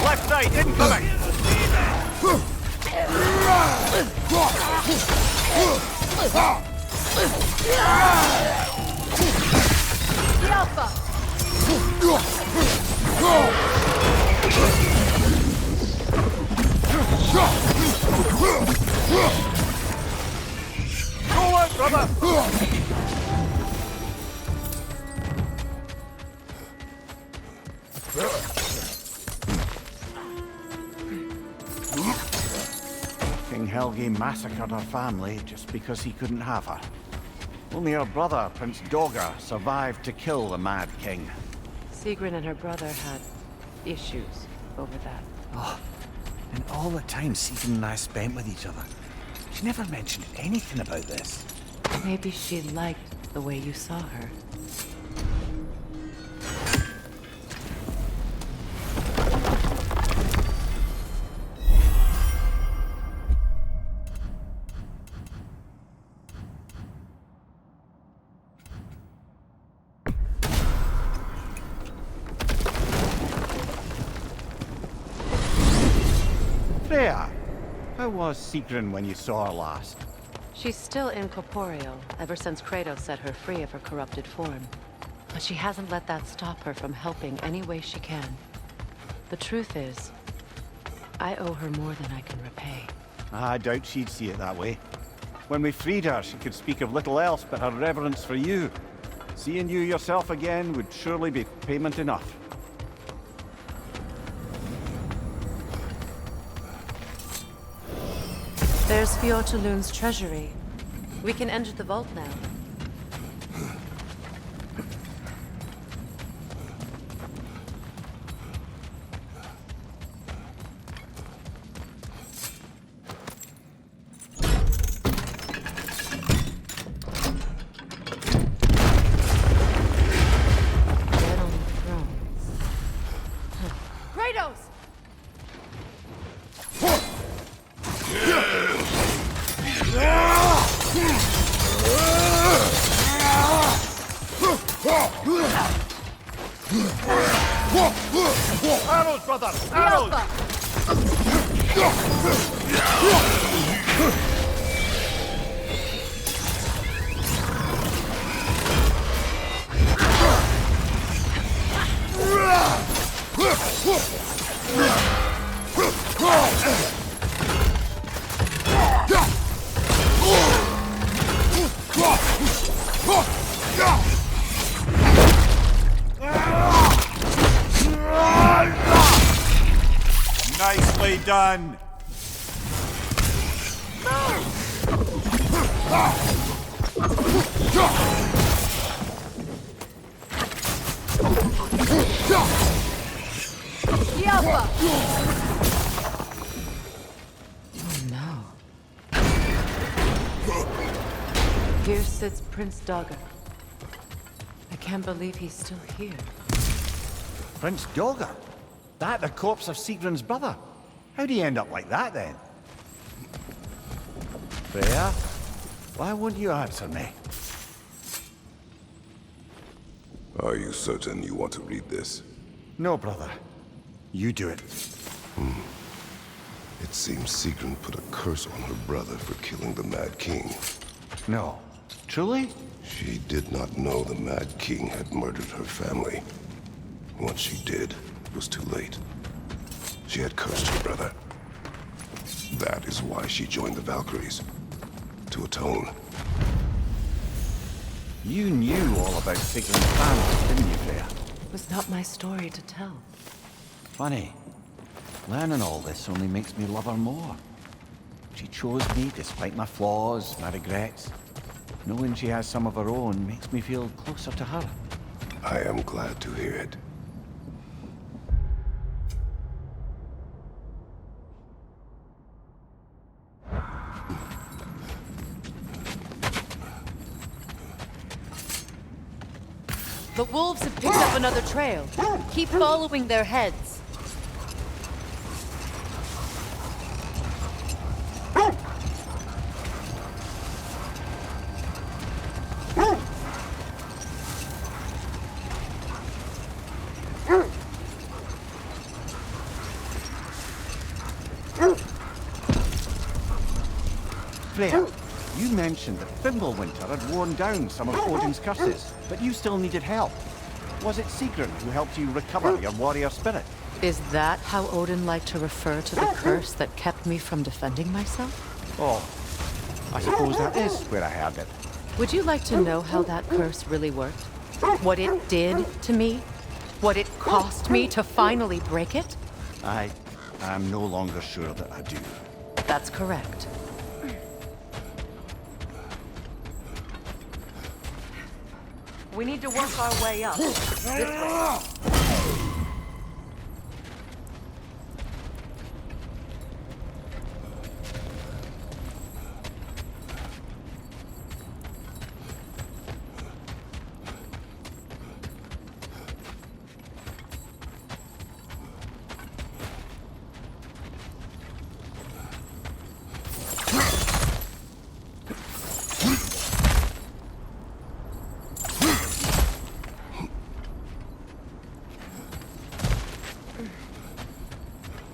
Left side, incoming! The Alpha! Go on, brother! Helgi massacred her family just because he couldn't have her. Only her brother, Prince Dogger, survived to kill the Mad King. Sigrun and her brother had issues over that. Oh, and all the time Sigrun and I spent with each other, she never mentioned anything about this. Maybe she liked the way you saw her. Freya, how was Sigrun when you saw her last? She's still incorporeal, ever since Kratos set her free of her corrupted form. But she hasn't let that stop her from helping any way she can. The truth is, I owe her more than I can repay. I doubt she'd see it that way. When we freed her, she could speak of little else but her reverence for you. Seeing you yourself again would surely be payment enough. There's Fjortulun's treasury. We can enter the vault now. Dead on the throne. Kratos! Arrows, brother! Arrows! Nicely done! Oh no. Here sits Prince Dogger. I can't believe he's still here. Prince Dogger? That the corpse of Sigrun's brother? How'd he end up like that then? Freya, why won't you answer me? Are you certain you want to read this? No, brother. You do it. It seems Sigrun put a curse on her brother for killing the Mad King. No. Truly? She did not know the Mad King had murdered her family. Once she did, it was too late. She had cursed her brother. That is why she joined the Valkyries. To atone. You knew all about Sigrun's family, didn't you, Freya? It was not my story to tell. Funny. Learning all this only makes me love her more. She chose me despite my flaws, my regrets. Knowing she has some of her own makes me feel closer to her. I am glad to hear it. The wolves have picked up another trail. Keep following their heads. Freya, you mentioned that Fimbulwinter had worn down some of Odin's curses, but you still needed help. Was it Sigrun who helped you recover your warrior spirit? Is that how Odin liked to refer to the curse that kept me from defending myself? Oh, I suppose that is where I heard it. Would you like to know how that curse really worked? What it did to me? What it cost me to finally break it? I'm no longer sure that I do. That's correct. We need to work our way up. This way.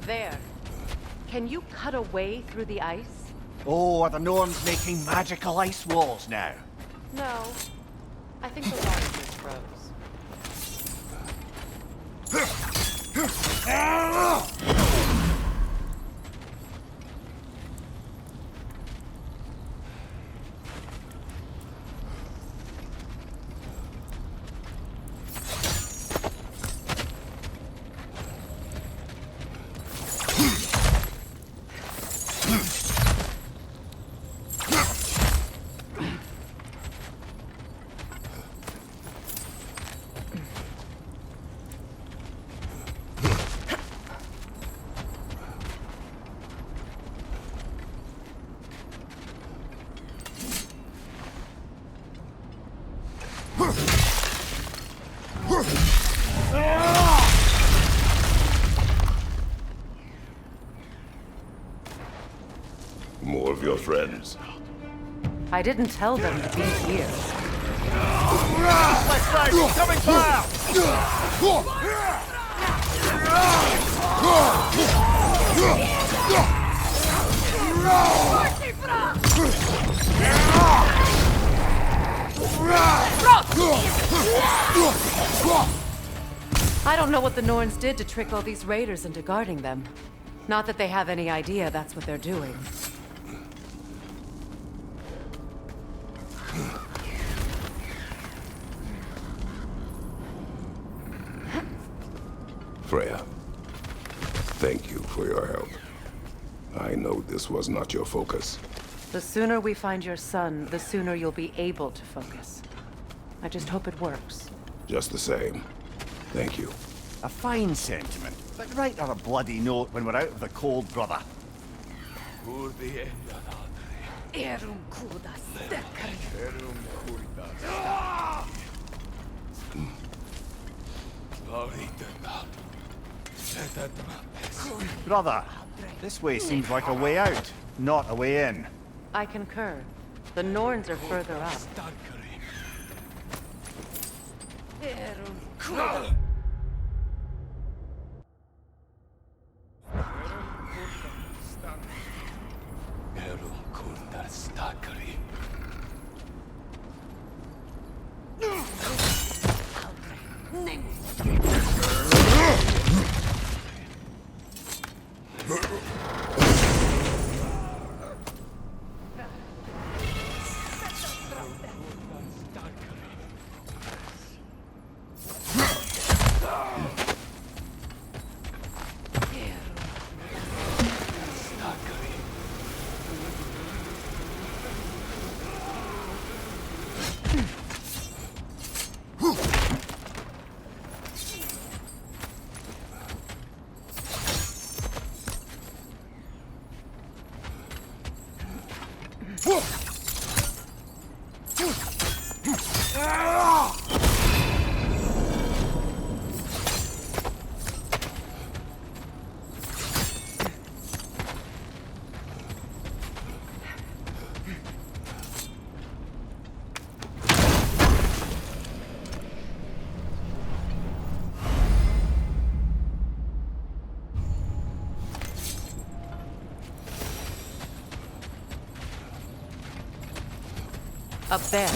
There. Can you cut a way through the ice? Oh, are the Norns making magical ice walls now? No. I think the water just froze. More of your friends. I didn't tell them to be here. Let's go! Coming fire! I don't know what the Norns did to trick all these raiders into guarding them. Not that they have any idea that's what they're doing. Freya, thank you for your help. I know this was not your focus. The sooner we find your son, the sooner you'll be able to focus. I just hope it works. Just the same, thank you. A fine sentiment, but write her a bloody note when we're out of the cold, brother. Brother, this way seems like a way out, not a way in. I concur. The Norns are further up. Up there.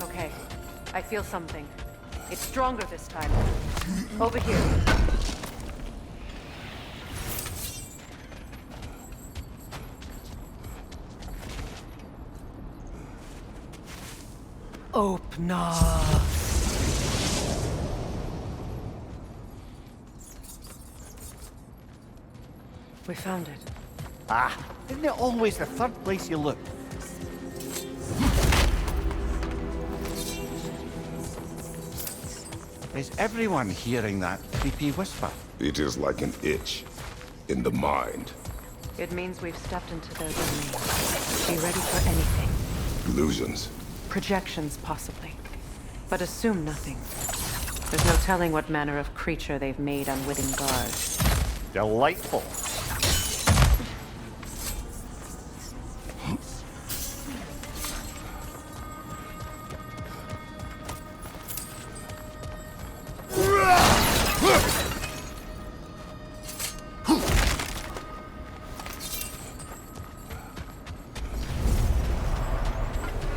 Okay, I feel something. It's stronger this time. Over here. Open up. We found it. Ah, isn't it always the third place you look? Is everyone hearing that creepy whisper? It is like an itch in the mind. It means we've stepped into their domain. Be ready for anything. Illusions. Projections, possibly. But assume nothing. There's no telling what manner of creature they've made unwitting guards. Delightful.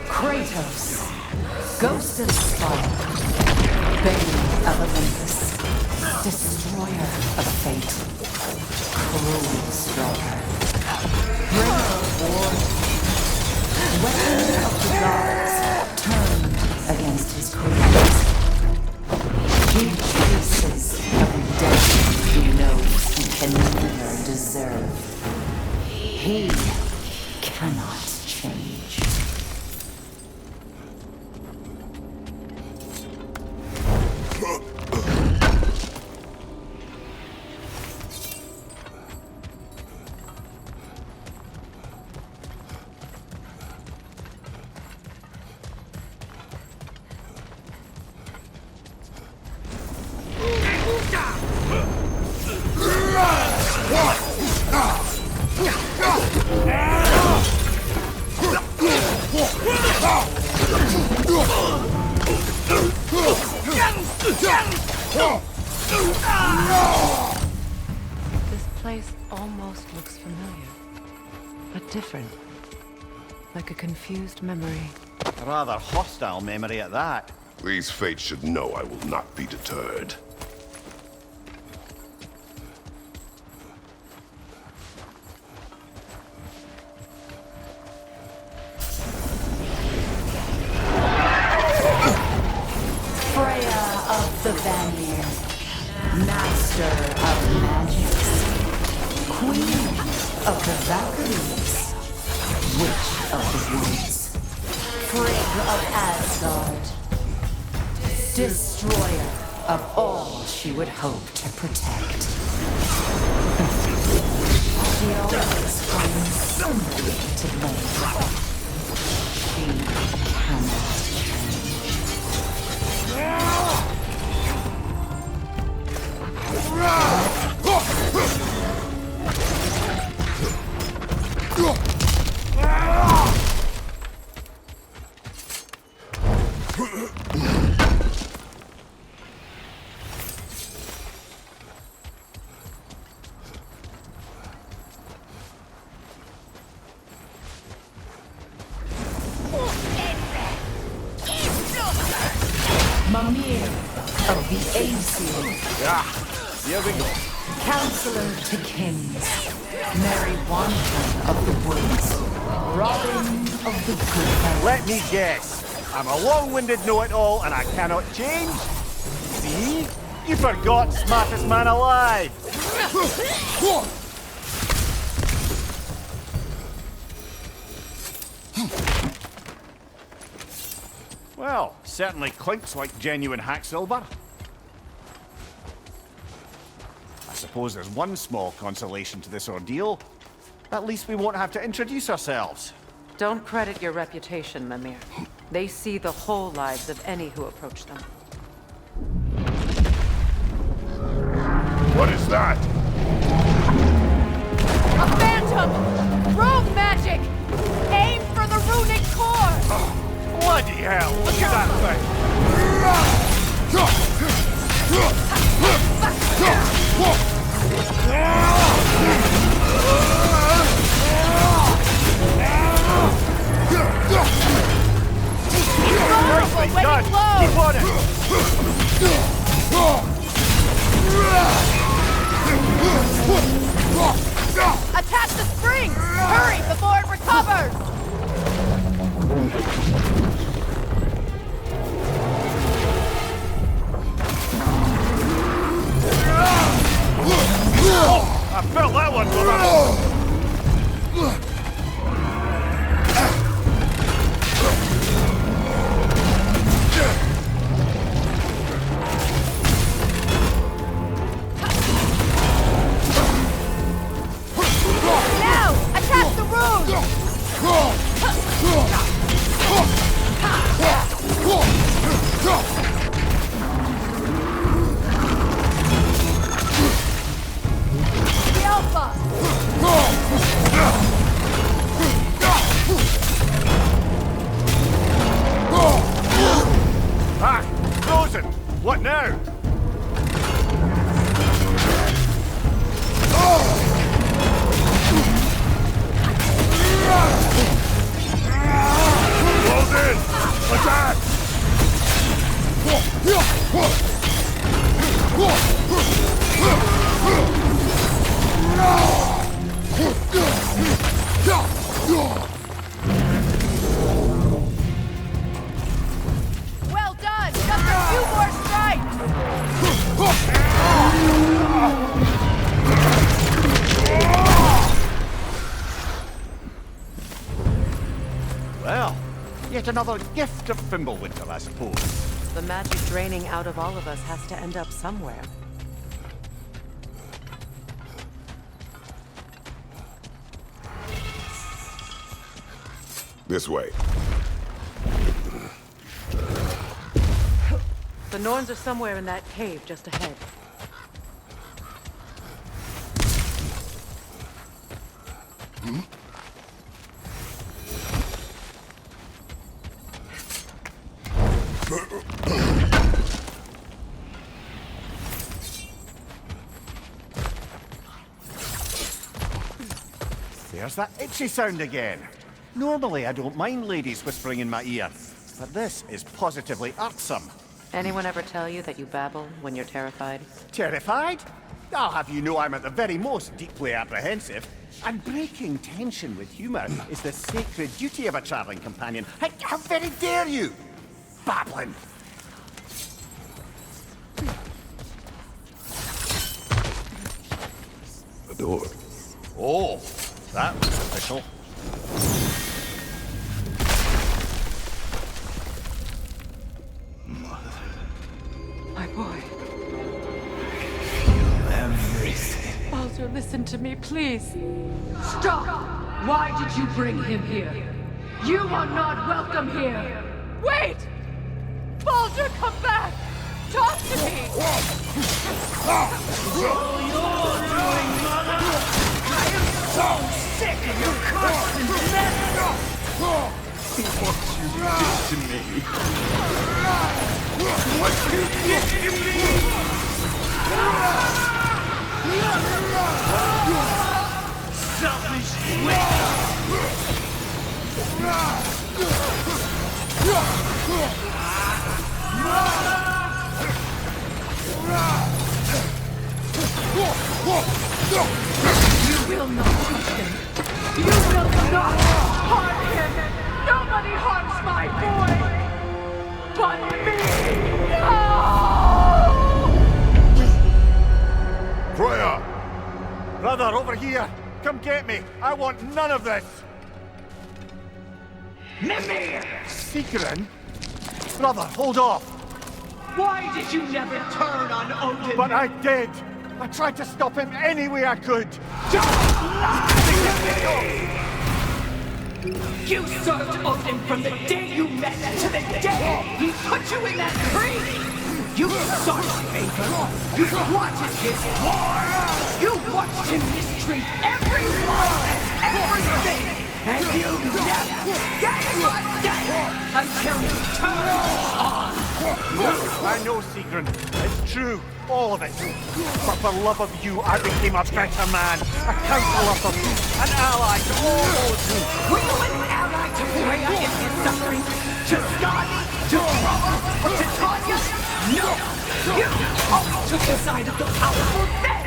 Kratos, ghost of fire, bane of Olympus, destroyer of fate, cruel striker, bringer of war, weapon of the gods, turned against his creators. He chases every redemption he knows he can never deserve. He cannot change. This place almost looks familiar, but different. Like a confused memory. A rather hostile memory at that. These fates should know I will not be deterred. The Vanir, master of magics, queen of the Valkyries, witch of the woods, frigg of Asgard, destroyer of all she would hope to protect. She always finds somebody to blame. She cannot change. Mimir of the Aesir. Here we go. Counselor to kings, Mary Wanton of the woods, Robin of the good fight. Let me guess. I'm a long-winded know-it-all and I cannot change? See? You forgot smartest man alive. Well, certainly clinks like genuine hack silver. I suppose there's one small consolation to this ordeal. At least we won't have to introduce ourselves. Don't credit your reputation, Mimir. They see the whole lives of any who approach them. What is that? A phantom! Rogue magic! Aim for the runic core! Bloody hell! Look at that thing! Nicely done! Keep on it! Attack the springs! Hurry before it recovers! I felt that one, brother! Now! Attack the rune! The alpha! Ah! Frozen! What now? Close in! Attack! Well done! Just a few more strikes! Well, yet another gift of Fimbulwinter, I suppose. The magic draining out of all of us has to end up somewhere. This way. The Norns are somewhere in that cave just ahead. There's that itchy sound again. Normally I don't mind ladies whispering in my ear, but this is positively irksome. Anyone ever tell you that you babble when you're terrified? Terrified? I'll have you know I'm at the very most deeply apprehensive. And breaking tension with humour is the sacred duty of a travelling companion. How very dare you! Babbling! The door. Oh, that was official. My boy. Everything. Baldur, listen to me, please. Stop! Why did you bring him here? You are not welcome here! Wait! Baldur, come back! Talk to me! Sick of your constant mess! What you did to me! What you did to me! Selfish You will not touch him! You will not harm him! Nobody harms my boy! But me! No! Freya! Brother, over here! Come get me! I want none of this! Mimir! Sigrun? Brother, hold off! Why did you never turn on Odin? But I did! I tried to stop him any way I could! Don't lie to me! You served Odin from the day you met to the day he put you in that tree! You sought his favor! You wanted his war! You watched him mistreat everyone and everything! And you never gave a damn until you turned on! I know, Sigrun. It's true. All of it. But for love of you, I became a better man. A counselor for you. An ally to all those who... Were you an ally to Freya in his suffering? To Skadi? To Roma? Or to Tanya? No! You always took the side of the powerful then!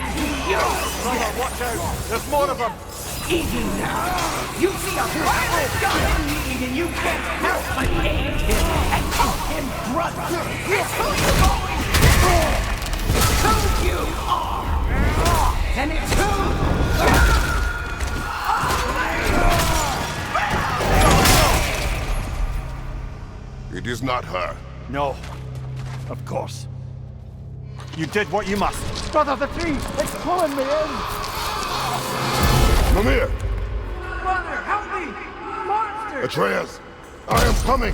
You! Brother, watch out. There's more of them. Even now, you see a violent guy in need and you can't help but aid him and call him brother. It's who you've always been. It's who you are. And it's who It is not her. No. Of course. You did what you must. Brother, the tree! It's pulling me in! Mimir! Brother, help me! Monster! Atreus! I am coming!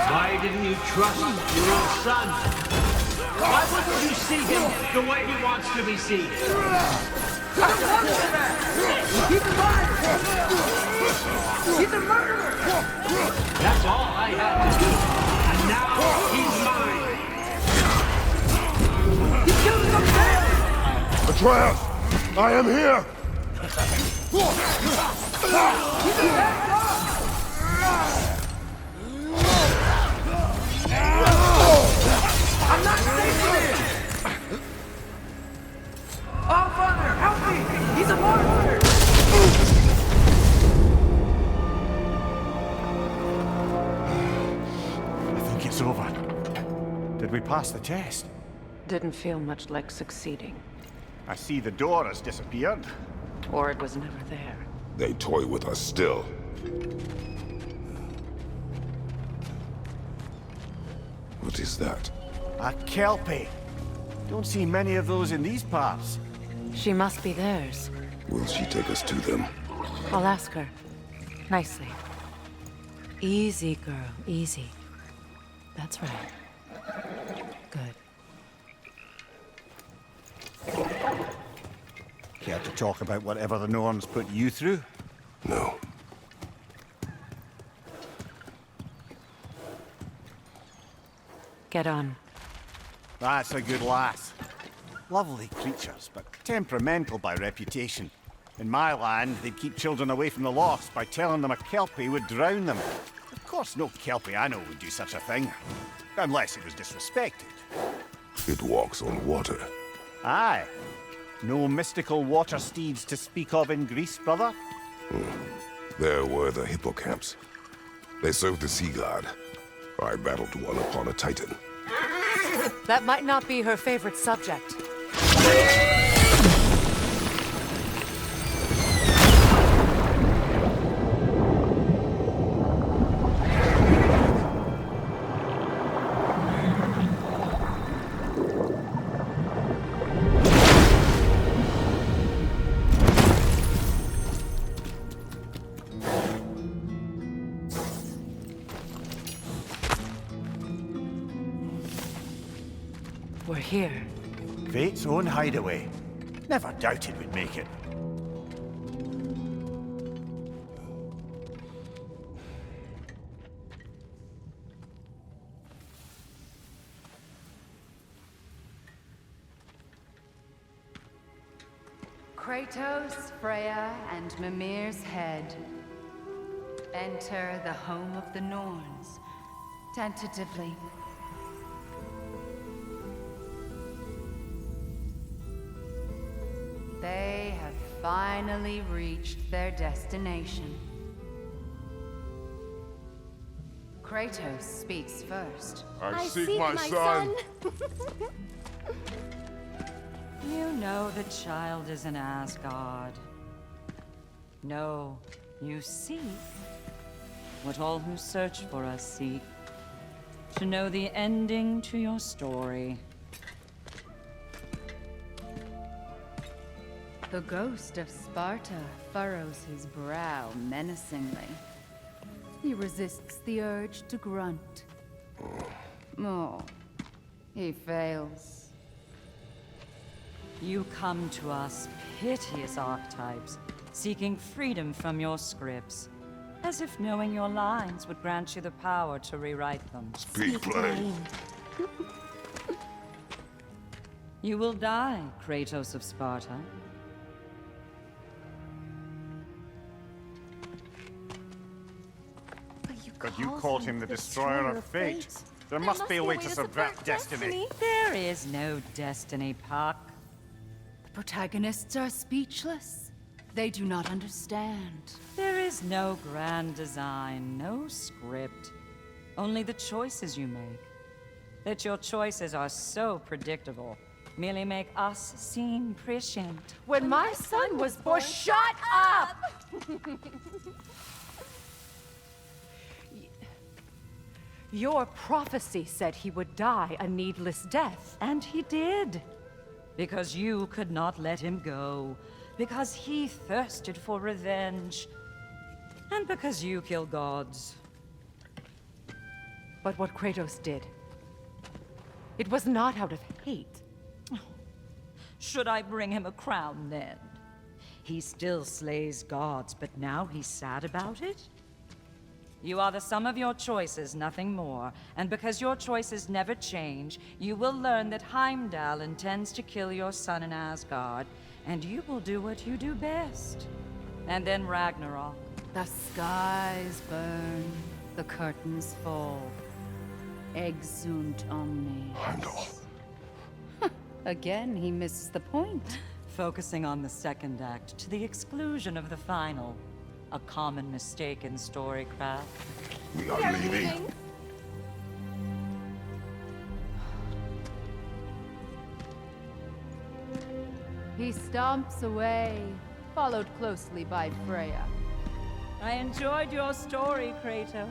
Why didn't you trust your own son? Why wouldn't you see him the way he wants to be seen? He's alive! He's a murderer! That's all I had to do. And now he's mine. He killed himself! Atreus! I am here! He's a bad dog! I'm not saving him! Oh, Father, help me! He's a monster! I think it's over. Did we pass the test? Didn't feel much like succeeding. I see the door has disappeared. Or it was never there. They toy with us still. What is that? A Kelpie. Don't see many of those in these parts. She must be theirs. Will she take us to them? I'll ask her. Nicely. Easy, girl. Easy. That's right. Good. Care to talk about whatever the Norns put you through? No. Get on. That's a good lass. Lovely creatures, but temperamental by reputation. In my land, they'd keep children away from the lost by telling them a Kelpie would drown them. Of course, no Kelpie I know would do such a thing. Unless it was disrespected. It walks on water. Aye. No mystical water steeds to speak of in Greece, brother? There were the hippocamps. They served the sea god. I battled one upon a titan. That might not be her favorite subject. We're here. Fate's own hideaway. Never doubted we'd make it. Kratos, Freya, and Mimir's head. Enter the home of the Norns. Tentatively. They have finally reached their destination. Kratos speaks first. I seek my son. You know the child is in Asgard. No, you see, what all who search for us seek. To know the ending to your story. The ghost of Sparta furrows his brow menacingly. He resists the urge to grunt. Oh, he fails. You come to us, piteous archetypes, seeking freedom from your scripts. As if knowing your lines would grant you the power to rewrite them. Speak plain. You will die, Kratos of Sparta. But you called him the destroyer of fate. There must be a way to subvert destiny. There is no destiny, Puck. The protagonists are speechless. They do not understand. There is no grand design, no script. Only the choices you make. That your choices are so predictable merely make us seem prescient. When my son was born, shut up! Your prophecy said he would die a needless death. And he did. Because you could not let him go. Because he thirsted for revenge. And because you kill gods. But what Kratos did, it was not out of hate. Should I bring him a crown then? He still slays gods, but now he's sad about it? You are the sum of your choices, nothing more. And because your choices never change, you will learn that Heimdall intends to kill your son in Asgard, and you will do what you do best. And then Ragnarok. The skies burn, the curtains fall. Exunt omnes. Heimdall. Again, he misses the point. Focusing on the second act to the exclusion of the final. A common mistake in storycraft. We are leaving. He stomps away, followed closely by Freya. I enjoyed your story, Kratos.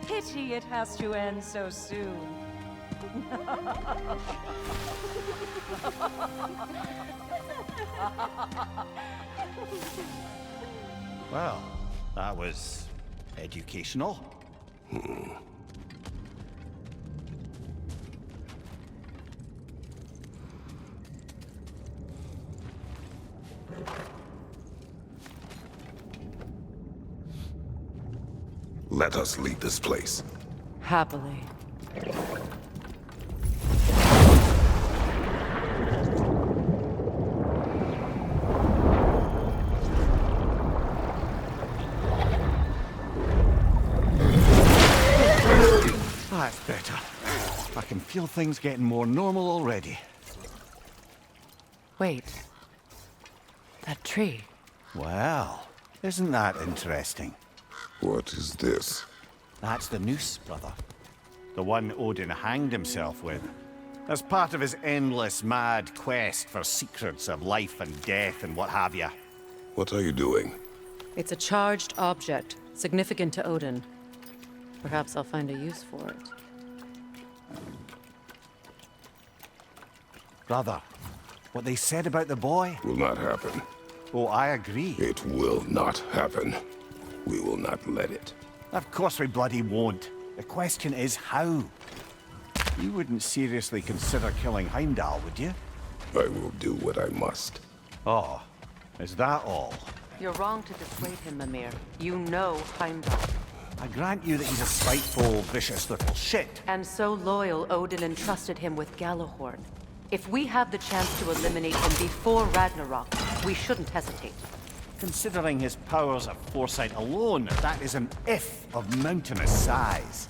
Pity it has to end so soon. Well, that was educational. Let us leave this place. Happily. That's better. I can feel things getting more normal already. Wait. That tree. Well, isn't that interesting? What is this? That's the noose, brother. The one Odin hanged himself with. As part of his endless, mad quest for secrets of life and death and what have you. What are you doing? It's a charged object, significant to Odin. Perhaps I'll find a use for it. Brother, what they said about the boy? Will not happen. Oh, I agree. It will not happen. We will not let it. Of course we bloody won't. The question is how. You wouldn't seriously consider killing Heimdall, would you? I will do what I must. Oh, is that all? You're wrong to dissuade him, Mimir. You know Heimdall. I grant you that he's a spiteful, vicious little shit. And so loyal, Odin entrusted him with Gjallarhorn. If we have the chance to eliminate him before Ragnarok, we shouldn't hesitate. Considering his powers of foresight alone, that is an if of mountainous size.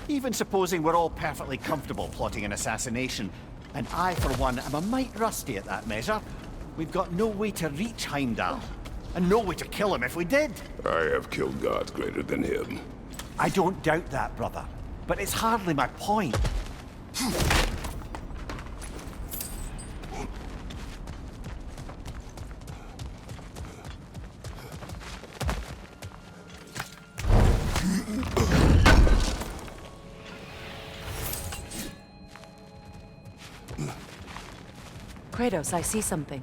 Even supposing we're all perfectly comfortable plotting an assassination, and I, for one, am a mite rusty at that measure, We've got no way to reach Heimdall, and no way to kill him if we did. I have killed gods greater than him. I don't doubt that, brother. But it's hardly my point. Kratos, I see something.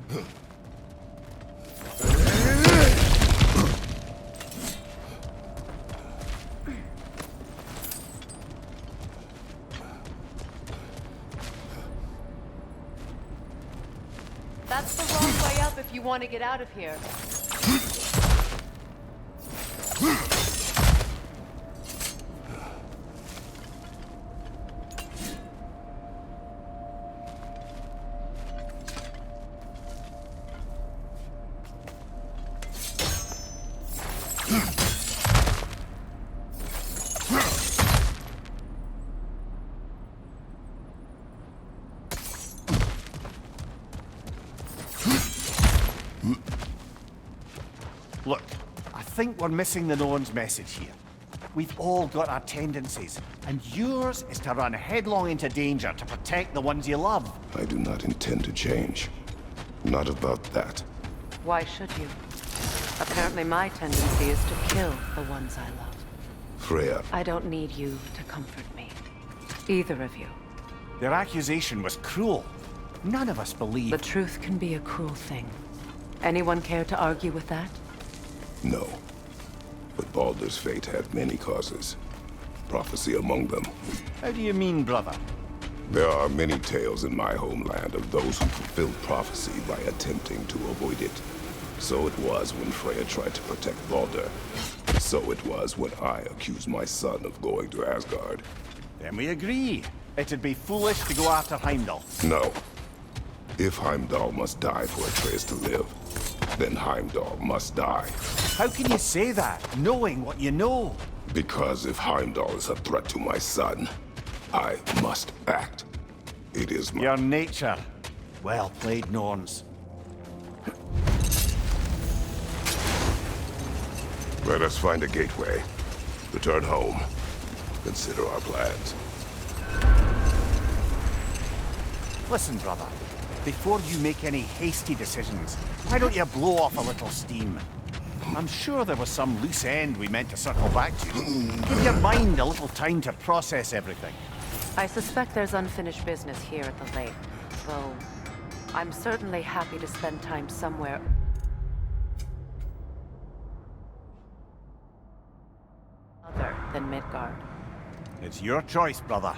That's the wrong way up if you want to get out of here. Look, I think we're missing the Norns' message here. We've all got our tendencies, and yours is to run headlong into danger to protect the ones you love. I do not intend to change. Not about that. Why should you? Apparently my tendency is to kill the ones I love. Freya, I don't need you to comfort me. Either of you. Their accusation was cruel. None of us believe. The truth can be a cruel thing. Anyone care to argue with that? no. But Baldur's fate had many causes. Prophecy among them. How do you mean, brother? There are many tales in my homeland of those who fulfilled prophecy by attempting to avoid it. So it was when Freya tried to protect Baldur. So it was when I accused my son of going to Asgard. Then we agree. It'd be foolish to go after Heimdall. No. If Heimdall must die for Atreus to live, then Heimdall must die. How can you say that, knowing what you know? Because if Heimdall is a threat to my son, I must act. It is my... Your nature. Well played, Norns. Let us find a gateway. Return home. Consider our plans. Listen, brother. Before you make any hasty decisions, why don't you blow off a little steam? I'm sure there was some loose end we meant to circle back to. Give your mind a little time to process everything. I suspect there's unfinished business here at the lake, though I'm certainly happy to spend time somewhere other than Midgard. It's your choice, brother.